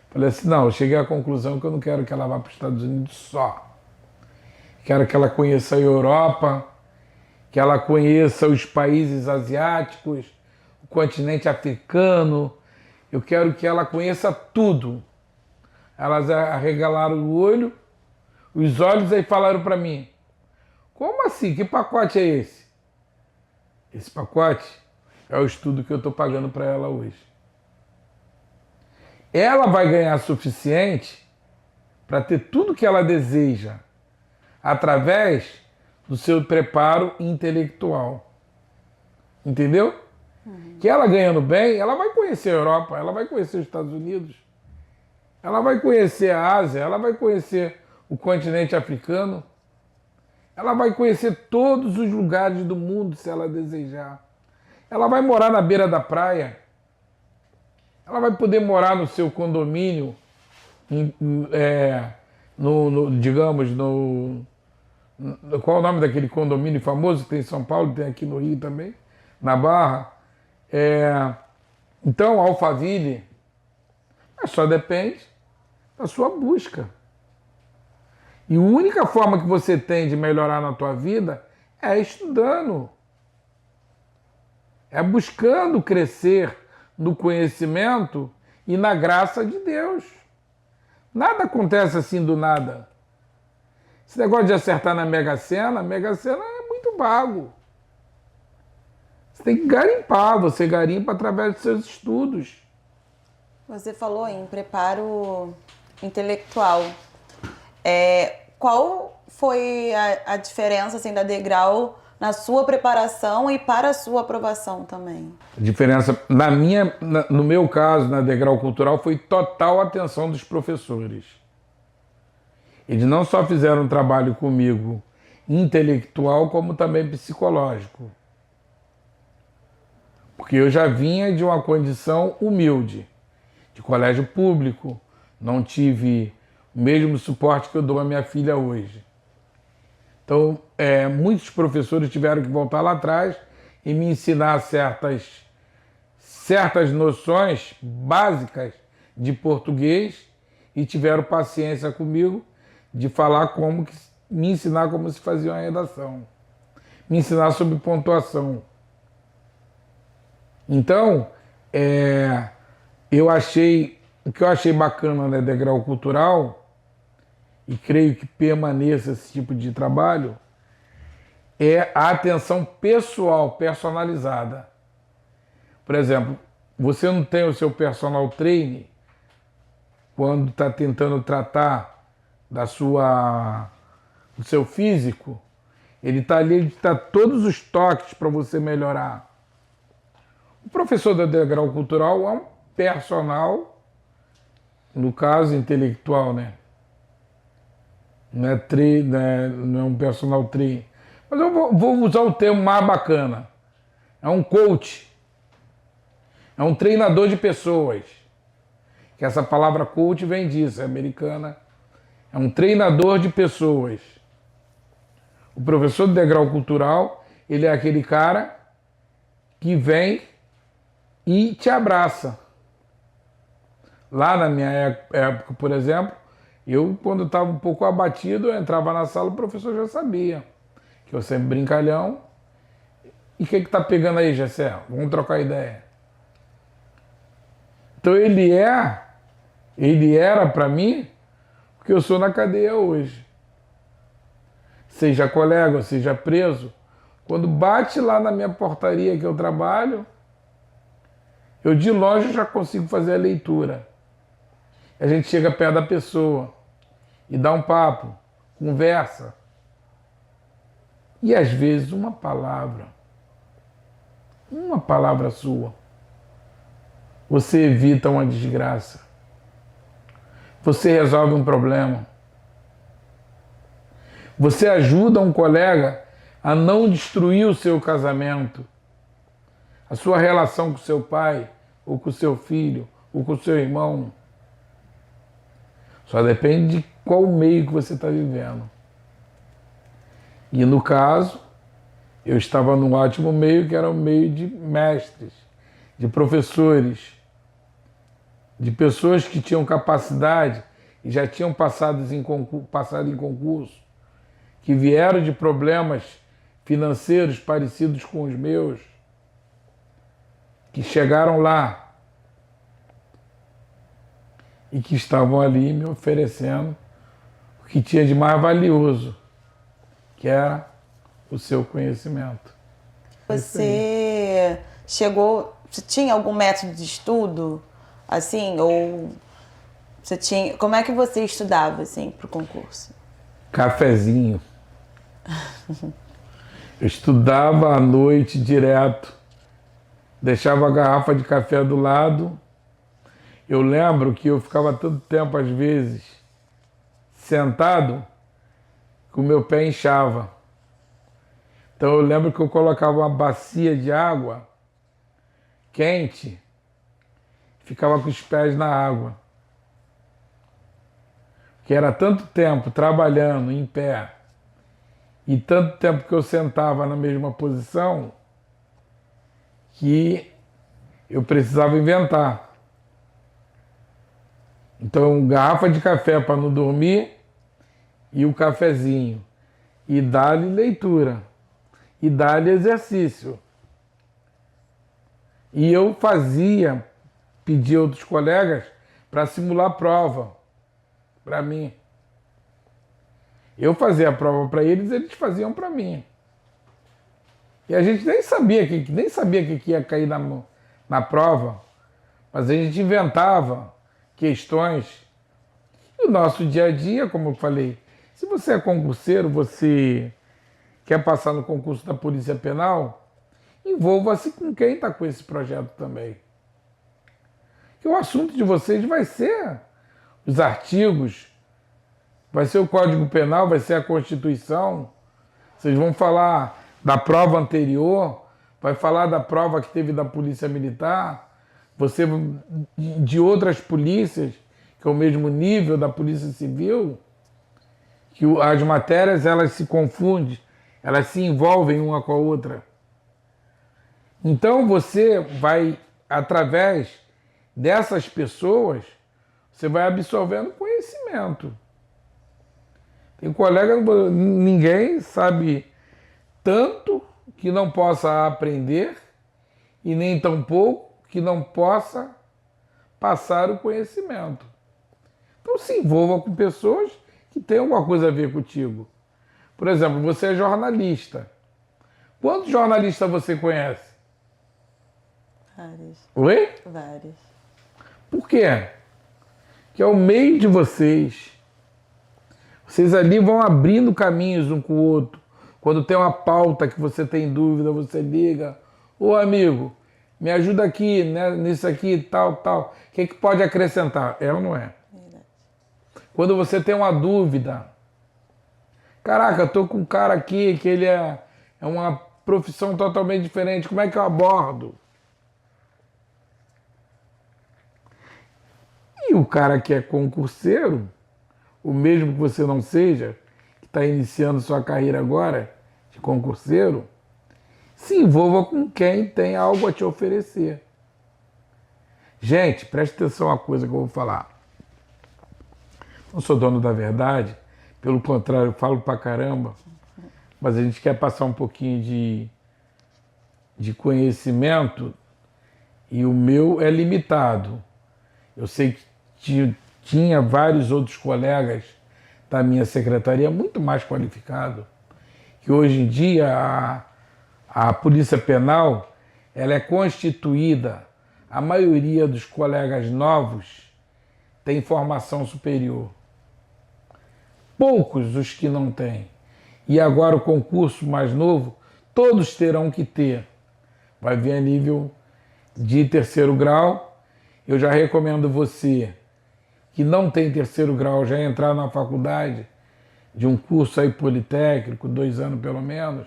Falei assim, não, eu cheguei à conclusão que eu não quero que ela vá para os Estados Unidos só. Quero que ela conheça a Europa, que ela conheça os países asiáticos, o continente africano. Eu quero que ela conheça tudo. Elas arregalaram os olhos e falaram para mim, como assim? Que pacote é esse? Esse pacote é o estudo que eu estou pagando para ela hoje. Ela vai ganhar suficiente para ter tudo que ela deseja através do seu preparo intelectual. Entendeu? Que ela ganhando bem, ela vai conhecer a Europa, ela vai conhecer os Estados Unidos, ela vai conhecer a Ásia, ela vai conhecer o continente africano, ela vai conhecer todos os lugares do mundo se ela desejar. Ela vai morar na beira da praia, ela vai poder morar no seu condomínio, digamos, qual é o nome daquele condomínio famoso que tem em São Paulo, tem aqui no Rio também, na Barra. Então, Alphaville, mas só depende da sua busca. E a única forma que você tem de melhorar na tua vida é estudando. é buscando crescer no conhecimento e na graça de Deus. Nada acontece assim do nada. Esse negócio de acertar na Mega Sena, a Mega Sena é muito vago. Você tem que garimpar, você garimpa através dos seus estudos. Você falou em preparo intelectual. Qual foi a diferença assim, da Degrau na sua preparação e para a sua aprovação também? A diferença, no meu caso, na Degrau Cultural, foi total atenção dos professores. Eles não só fizeram um trabalho comigo intelectual, como também psicológico. Porque eu já vinha de uma condição humilde, de colégio público, não tive o mesmo suporte que eu dou à minha filha hoje. Então, muitos professores tiveram que voltar lá atrás e me ensinar certas noções básicas de português e tiveram paciência comigo de falar me ensinar como se fazia uma redação, me ensinar sobre pontuação. Então, o que eu achei bacana na Degrau Cultural, e creio que permaneça esse tipo de trabalho, é a atenção pessoal, personalizada. Por exemplo, você não tem o seu personal trainer quando está tentando tratar do seu físico, ele está ali, ele dá todos os toques para você melhorar. O professor da Degrau Cultural é um personal, no caso intelectual, né? Não é um personal trainer. Mas eu vou usar o termo mais bacana. É um coach. É um treinador de pessoas. Que essa palavra coach vem disso, é americana. É um treinador de pessoas. O professor do Degrau Cultural, ele é aquele cara que vem e te abraça. Lá na minha época, por exemplo, eu, quando estava um pouco abatido, eu entrava na sala, o professor já sabia que eu sempre brincalhão. E o que está pegando aí, Gessé? Vamos trocar ideia. Então ele era para mim o que eu sou na cadeia hoje. Seja colega, seja preso, quando bate lá na minha portaria que eu trabalho, eu de longe já consigo fazer a leitura. A gente chega perto da pessoa e dá um papo, conversa. E às vezes uma palavra sua, você evita uma desgraça. Você resolve um problema. Você ajuda um colega a não destruir o seu casamento, a sua relação com seu pai, ou com seu filho, ou com seu irmão. Só depende de qual meio que você está vivendo. E no caso, eu estava num ótimo meio, que era o meio de mestres, de professores, de pessoas que tinham capacidade e já tinham passado em concurso, que vieram de problemas financeiros parecidos com os meus, que chegaram lá e que estavam ali me oferecendo o que tinha de mais valioso, que era o seu conhecimento. Você tinha algum método de estudo, assim, ou como é que você estudava, assim, para o concurso? Cafezinho. Eu estudava à noite direto, deixava a garrafa de café do lado. Eu lembro que eu ficava tanto tempo, às vezes, sentado, que o meu pé inchava. Então eu lembro que eu colocava uma bacia de água quente, ficava com os pés na água. Porque era tanto tempo trabalhando em pé e tanto tempo que eu sentava na mesma posição que eu precisava inventar. Então, garrafa de café para não dormir e o cafezinho. E dá-lhe leitura. E dá-lhe exercício. E eu pedia outros colegas para simular prova para mim. Eu fazia a prova para eles, eles faziam para mim. E a gente nem sabia que ia cair na prova, mas a gente inventava questões. E o nosso dia a dia, como eu falei, se você é concurseiro, você quer passar no concurso da Polícia Penal, envolva-se com quem está com esse projeto também. Que o assunto de vocês vai ser os artigos, vai ser o Código Penal, vai ser a Constituição. Vocês vão falar da prova anterior, vai falar da prova que teve da Polícia Militar, você de outras polícias, que é o mesmo nível da Polícia Civil, que as matérias elas se confundem, elas se envolvem uma com a outra. Então você vai, através dessas pessoas, você vai absorvendo conhecimento. Tem colega, ninguém sabe tanto que não possa aprender e nem tampouco que não possa passar o conhecimento. Então se envolva com pessoas que têm alguma coisa a ver contigo. Por exemplo, você é jornalista. Quantos jornalistas você conhece? Vários. Oi? Vários. Por quê? Que é o meio de vocês. Vocês ali vão abrindo caminhos um com o outro. Quando tem uma pauta que você tem dúvida, você liga. Ô amigo, me ajuda aqui, né, nisso aqui, tal, tal. O que pode acrescentar? É ou não é? Verdade. Quando você tem uma dúvida. Caraca, eu tô com um cara aqui que ele é uma profissão totalmente diferente. Como é que eu abordo? E o cara que é concurseiro, o mesmo que você não seja, que está iniciando sua carreira agora, de concurseiro, se envolva com quem tem algo a te oferecer. Gente, preste atenção a uma coisa que eu vou falar. Não sou dono da verdade, pelo contrário, eu falo pra caramba, mas a gente quer passar um pouquinho de conhecimento e o meu é limitado. Eu sei que tinha vários outros colegas da minha secretaria muito mais qualificados, que hoje em dia a Polícia Penal ela é constituída, a maioria dos colegas novos tem formação superior. Poucos os que não têm. E agora o concurso mais novo, todos terão que ter. Vai vir a nível de terceiro grau. Eu já recomendo você que não tem terceiro grau já entrar na faculdade de um curso aí politécnico, 2 anos pelo menos,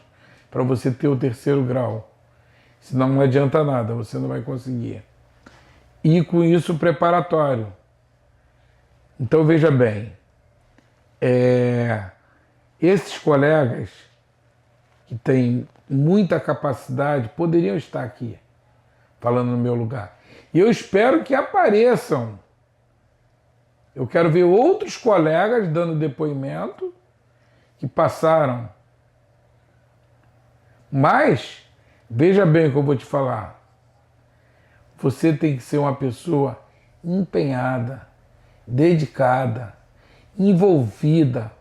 para você ter o terceiro grau. Senão não adianta nada, você não vai conseguir. E com isso preparatório. Então veja bem, esses colegas que têm muita capacidade poderiam estar aqui, falando no meu lugar. E eu espero que apareçam. Eu quero ver outros colegas dando depoimento que passaram. Mas, veja bem o que eu vou te falar. Você tem que ser uma pessoa empenhada, dedicada, envolvida,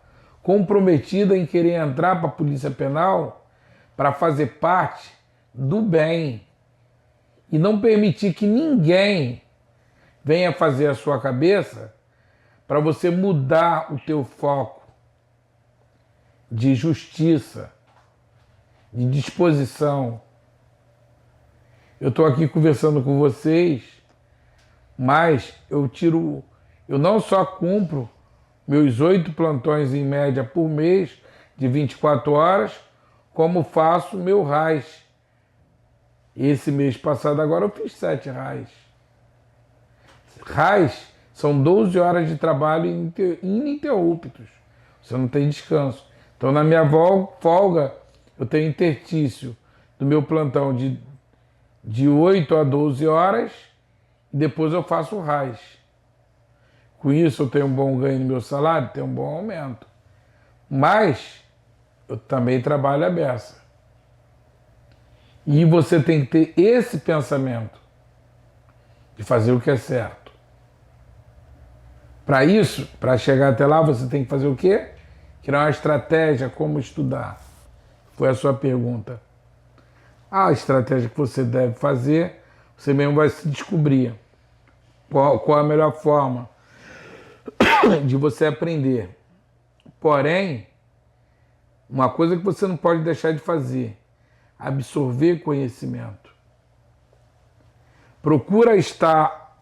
comprometida em querer entrar para a Polícia Penal para fazer parte do bem e não permitir que ninguém venha fazer a sua cabeça para você mudar o teu foco de justiça, de disposição. Eu estou aqui conversando com vocês, mas eu não só cumpro meus 8 plantões em média por mês, de 24 horas, como faço meu RAIS. Esse mês passado agora eu fiz 7 RAIS. RAIS são 12 horas de trabalho ininterruptos. Você não tem descanso. Então, na minha folga, eu tenho interstício do meu plantão de 8 a 12 horas e depois eu faço o RAIS. Com isso, eu tenho um bom ganho no meu salário, tenho um bom aumento. Mas eu também trabalho a beça. E você tem que ter esse pensamento de fazer o que é certo. Para isso, para chegar até lá, você tem que fazer o quê? Criar uma estratégia, como estudar. Foi a sua pergunta. A estratégia que você deve fazer, você mesmo vai se descobrir. Qual a melhor forma de você aprender. Porém, uma coisa que você não pode deixar de fazer, absorver conhecimento. Procura estar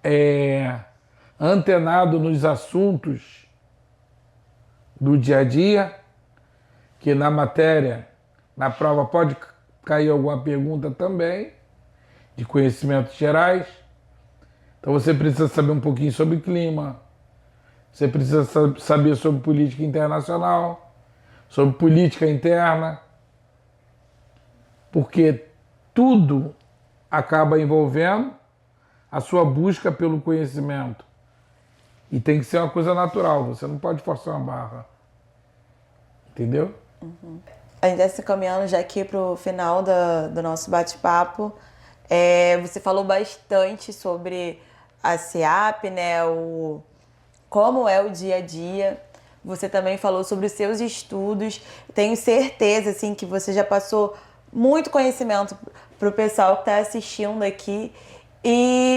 antenado nos assuntos do dia a dia, que na matéria, na prova pode cair alguma pergunta também, de conhecimentos gerais. Então você precisa saber um pouquinho sobre clima, você precisa saber sobre política internacional, sobre política interna, porque tudo acaba envolvendo a sua busca pelo conhecimento. E tem que ser uma coisa natural, você não pode forçar uma barra. Entendeu? Uhum. A gente está se caminhando já aqui para o final do nosso bate-papo. Você falou bastante sobre a SEAP, né? Como é o dia a dia. Você também falou sobre os seus estudos. Tenho certeza assim, que você já passou muito conhecimento para o pessoal que está assistindo aqui.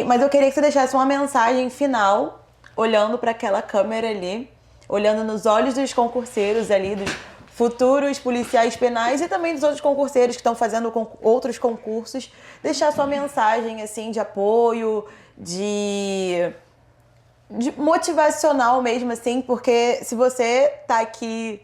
Mas eu queria que você deixasse uma mensagem final, olhando para aquela câmera ali, olhando nos olhos dos concurseiros ali, dos futuros policiais penais e também dos outros concurseiros que estão fazendo outros concursos, deixar sua mensagem assim de apoio, de motivacional mesmo, assim, porque se você tá aqui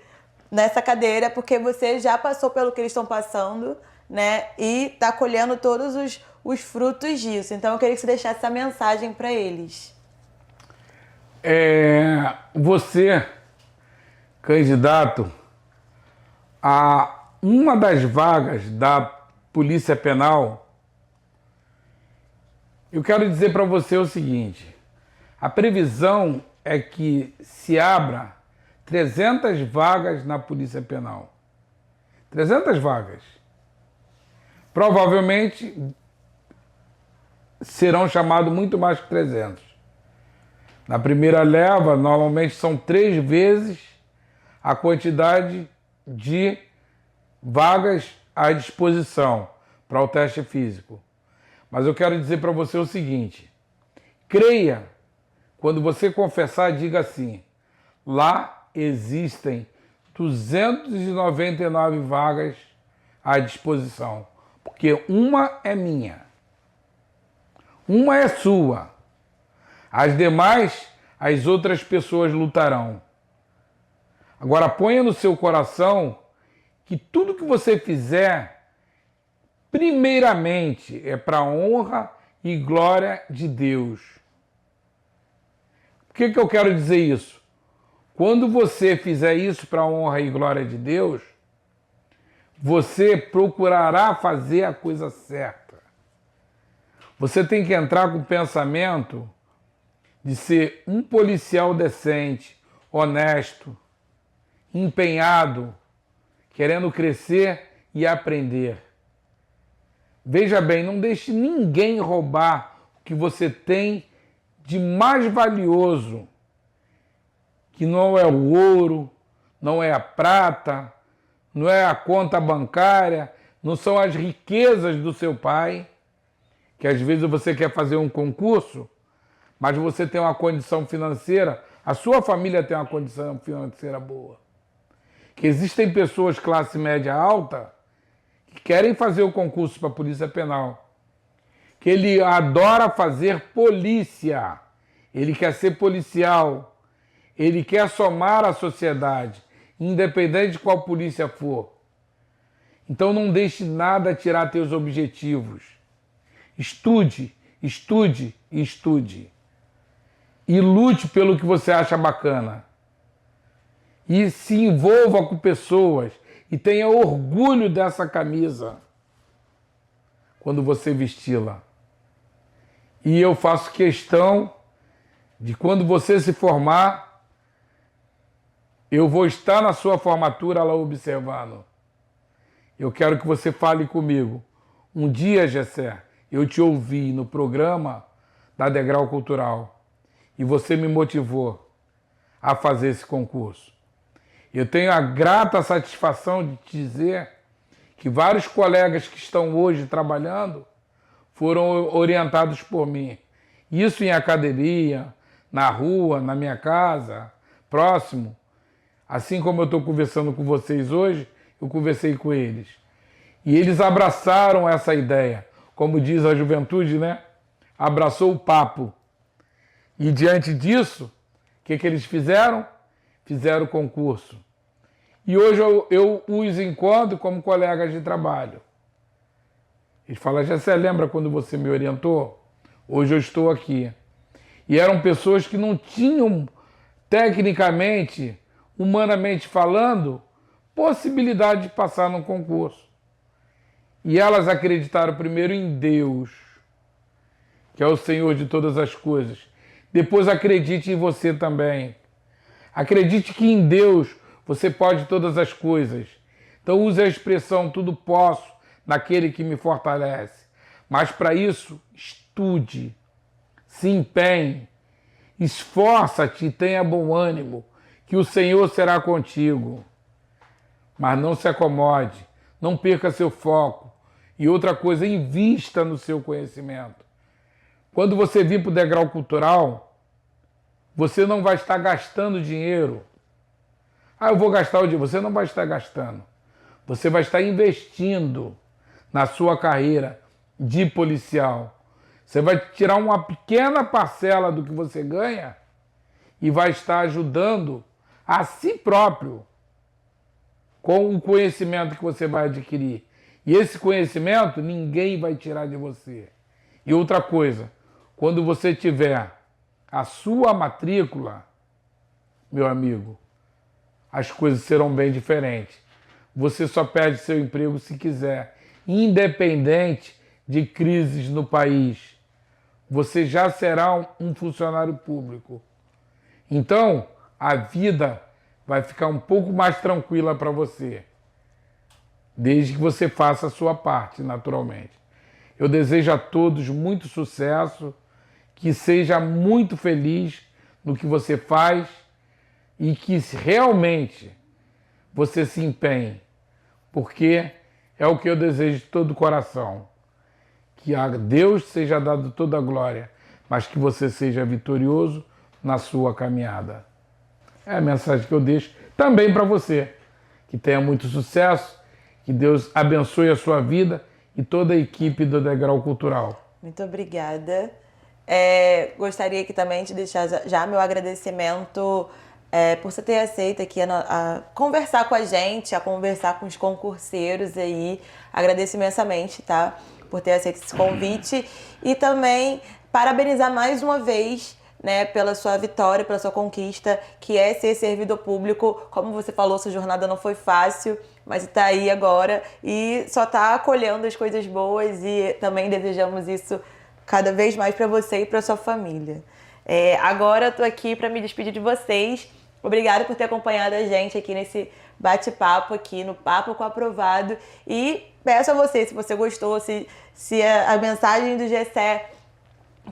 nessa cadeira é porque você já passou pelo que eles estão passando, né? E tá colhendo todos os frutos disso. Então eu queria que você deixasse essa mensagem para eles. Você, candidato a uma das vagas da Polícia Penal, eu quero dizer para você o seguinte: a previsão é que se abra 300 vagas na Polícia Penal. 300 vagas. Provavelmente serão chamados muito mais que 300. Na primeira leva, normalmente são 3 vezes a quantidade de vagas à disposição para o teste físico. Mas eu quero dizer para você o seguinte: creia, quando você confessar, diga assim: lá existem 299 vagas à disposição, porque uma é minha, uma é sua, as demais, as outras pessoas lutarão. Agora ponha no seu coração que tudo que você fizer, primeiramente, é para a honra e glória de Deus. Por que eu quero dizer isso? Quando você fizer isso para a honra e glória de Deus, você procurará fazer a coisa certa. Você tem que entrar com o pensamento de ser um policial decente, honesto, empenhado, querendo crescer e aprender. Veja bem, não deixe ninguém roubar o que você tem de mais valioso, que não é o ouro, não é a prata, não é a conta bancária, não são as riquezas do seu pai, que às vezes você quer fazer um concurso, mas você tem uma condição financeira, a sua família tem uma condição financeira boa. Que existem pessoas classe média alta que querem fazer o concurso para a Polícia Penal, que ele adora fazer polícia, ele quer ser policial, ele quer somar à sociedade, independente de qual polícia for. Então não deixe nada tirar teus objetivos. Estude, estude e estude. E lute pelo que você acha bacana. E se envolva com pessoas e tenha orgulho dessa camisa quando você vesti-la. E eu faço questão de, quando você se formar, eu vou estar na sua formatura lá observando. Eu quero que você fale comigo: Um dia, Gessé, eu te ouvi no programa da Degrau Cultural e você me motivou a fazer esse concurso. Eu tenho a grata satisfação de te dizer que vários colegas que estão hoje trabalhando foram orientados por mim. Isso em academia, na rua, na minha casa, próximo. Assim como eu estou conversando com vocês hoje, eu conversei com eles. E eles abraçaram essa ideia. Como diz a juventude, né? Abraçou o papo. E diante disso, o que eles fizeram? Fizeram o concurso. E hoje eu os encontro como colegas de trabalho. Eles falam, Gessé, lembra quando você me orientou? Hoje eu estou aqui. E eram pessoas que não tinham, tecnicamente, humanamente falando, possibilidade de passar num concurso. E elas acreditaram primeiro em Deus, que é o Senhor de todas as coisas. Depois acredite em você também. Acredite que em Deus você pode todas as coisas. Então use a expressão tudo posso naquele que me fortalece. Mas para isso, estude, se empenhe, esforça-te e tenha bom ânimo, que o Senhor será contigo. Mas não se acomode, não perca seu foco. E outra coisa, invista no seu conhecimento. Quando você vir para o Degrau Cultural, você não vai estar gastando dinheiro. Eu vou gastar o dinheiro. Você não vai estar gastando. Você vai estar investindo na sua carreira de policial. Você vai tirar uma pequena parcela do que você ganha e vai estar ajudando a si próprio com o conhecimento que você vai adquirir. E esse conhecimento ninguém vai tirar de você. E outra coisa, quando você tiver a sua matrícula, meu amigo, as coisas serão bem diferentes. Você só perde seu emprego se quiser, independente de crises no país. Você já será um funcionário público. Então, a vida vai ficar um pouco mais tranquila para você, desde que você faça a sua parte, naturalmente. Eu desejo a todos muito sucesso, que seja muito feliz no que você faz e que realmente você se empenhe, porque é o que eu desejo de todo o coração. Que a Deus seja dado toda a glória, mas que você seja vitorioso na sua caminhada. É a mensagem que eu deixo também para você. Que tenha muito sucesso, que Deus abençoe a sua vida e toda a equipe do Degrau Cultural. Muito obrigada. Gostaria aqui também de deixar já meu agradecimento por você ter aceito aqui a conversar com a gente, a conversar com os concurseiros aí. Agradeço imensamente, tá? Por ter aceito esse convite. E também parabenizar mais uma vez, né, pela sua vitória, pela sua conquista, que é ser servidor público. Como você falou, sua jornada não foi fácil, mas está aí agora e só está colhendo as coisas boas e também desejamos isso cada vez mais para você e para sua família. Agora eu tô aqui para me despedir de vocês. Obrigada por ter acompanhado a gente aqui nesse bate-papo aqui no Papo com Aprovado. E peço a você, se você gostou, se a mensagem do Gessé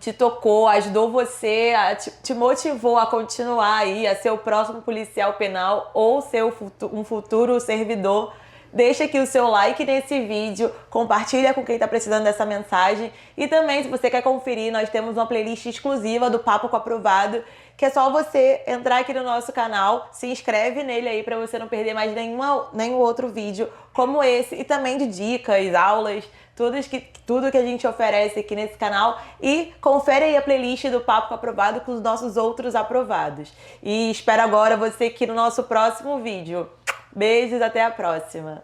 te tocou, ajudou você, te motivou a continuar aí, a ser o próximo policial penal ou ser um futuro servidor, deixa aqui o seu like nesse vídeo, compartilha com quem está precisando dessa mensagem. E também, se você quer conferir, nós temos uma playlist exclusiva do Papo com Aprovado, que é só você entrar aqui no nosso canal, se inscreve nele aí para você não perder mais nenhum outro vídeo como esse, e também de dicas, aulas, tudo que a gente oferece aqui nesse canal. E confere aí a playlist do Papo com Aprovado com os nossos outros aprovados. E espero agora você aqui no nosso próximo vídeo. Beijos, até a próxima!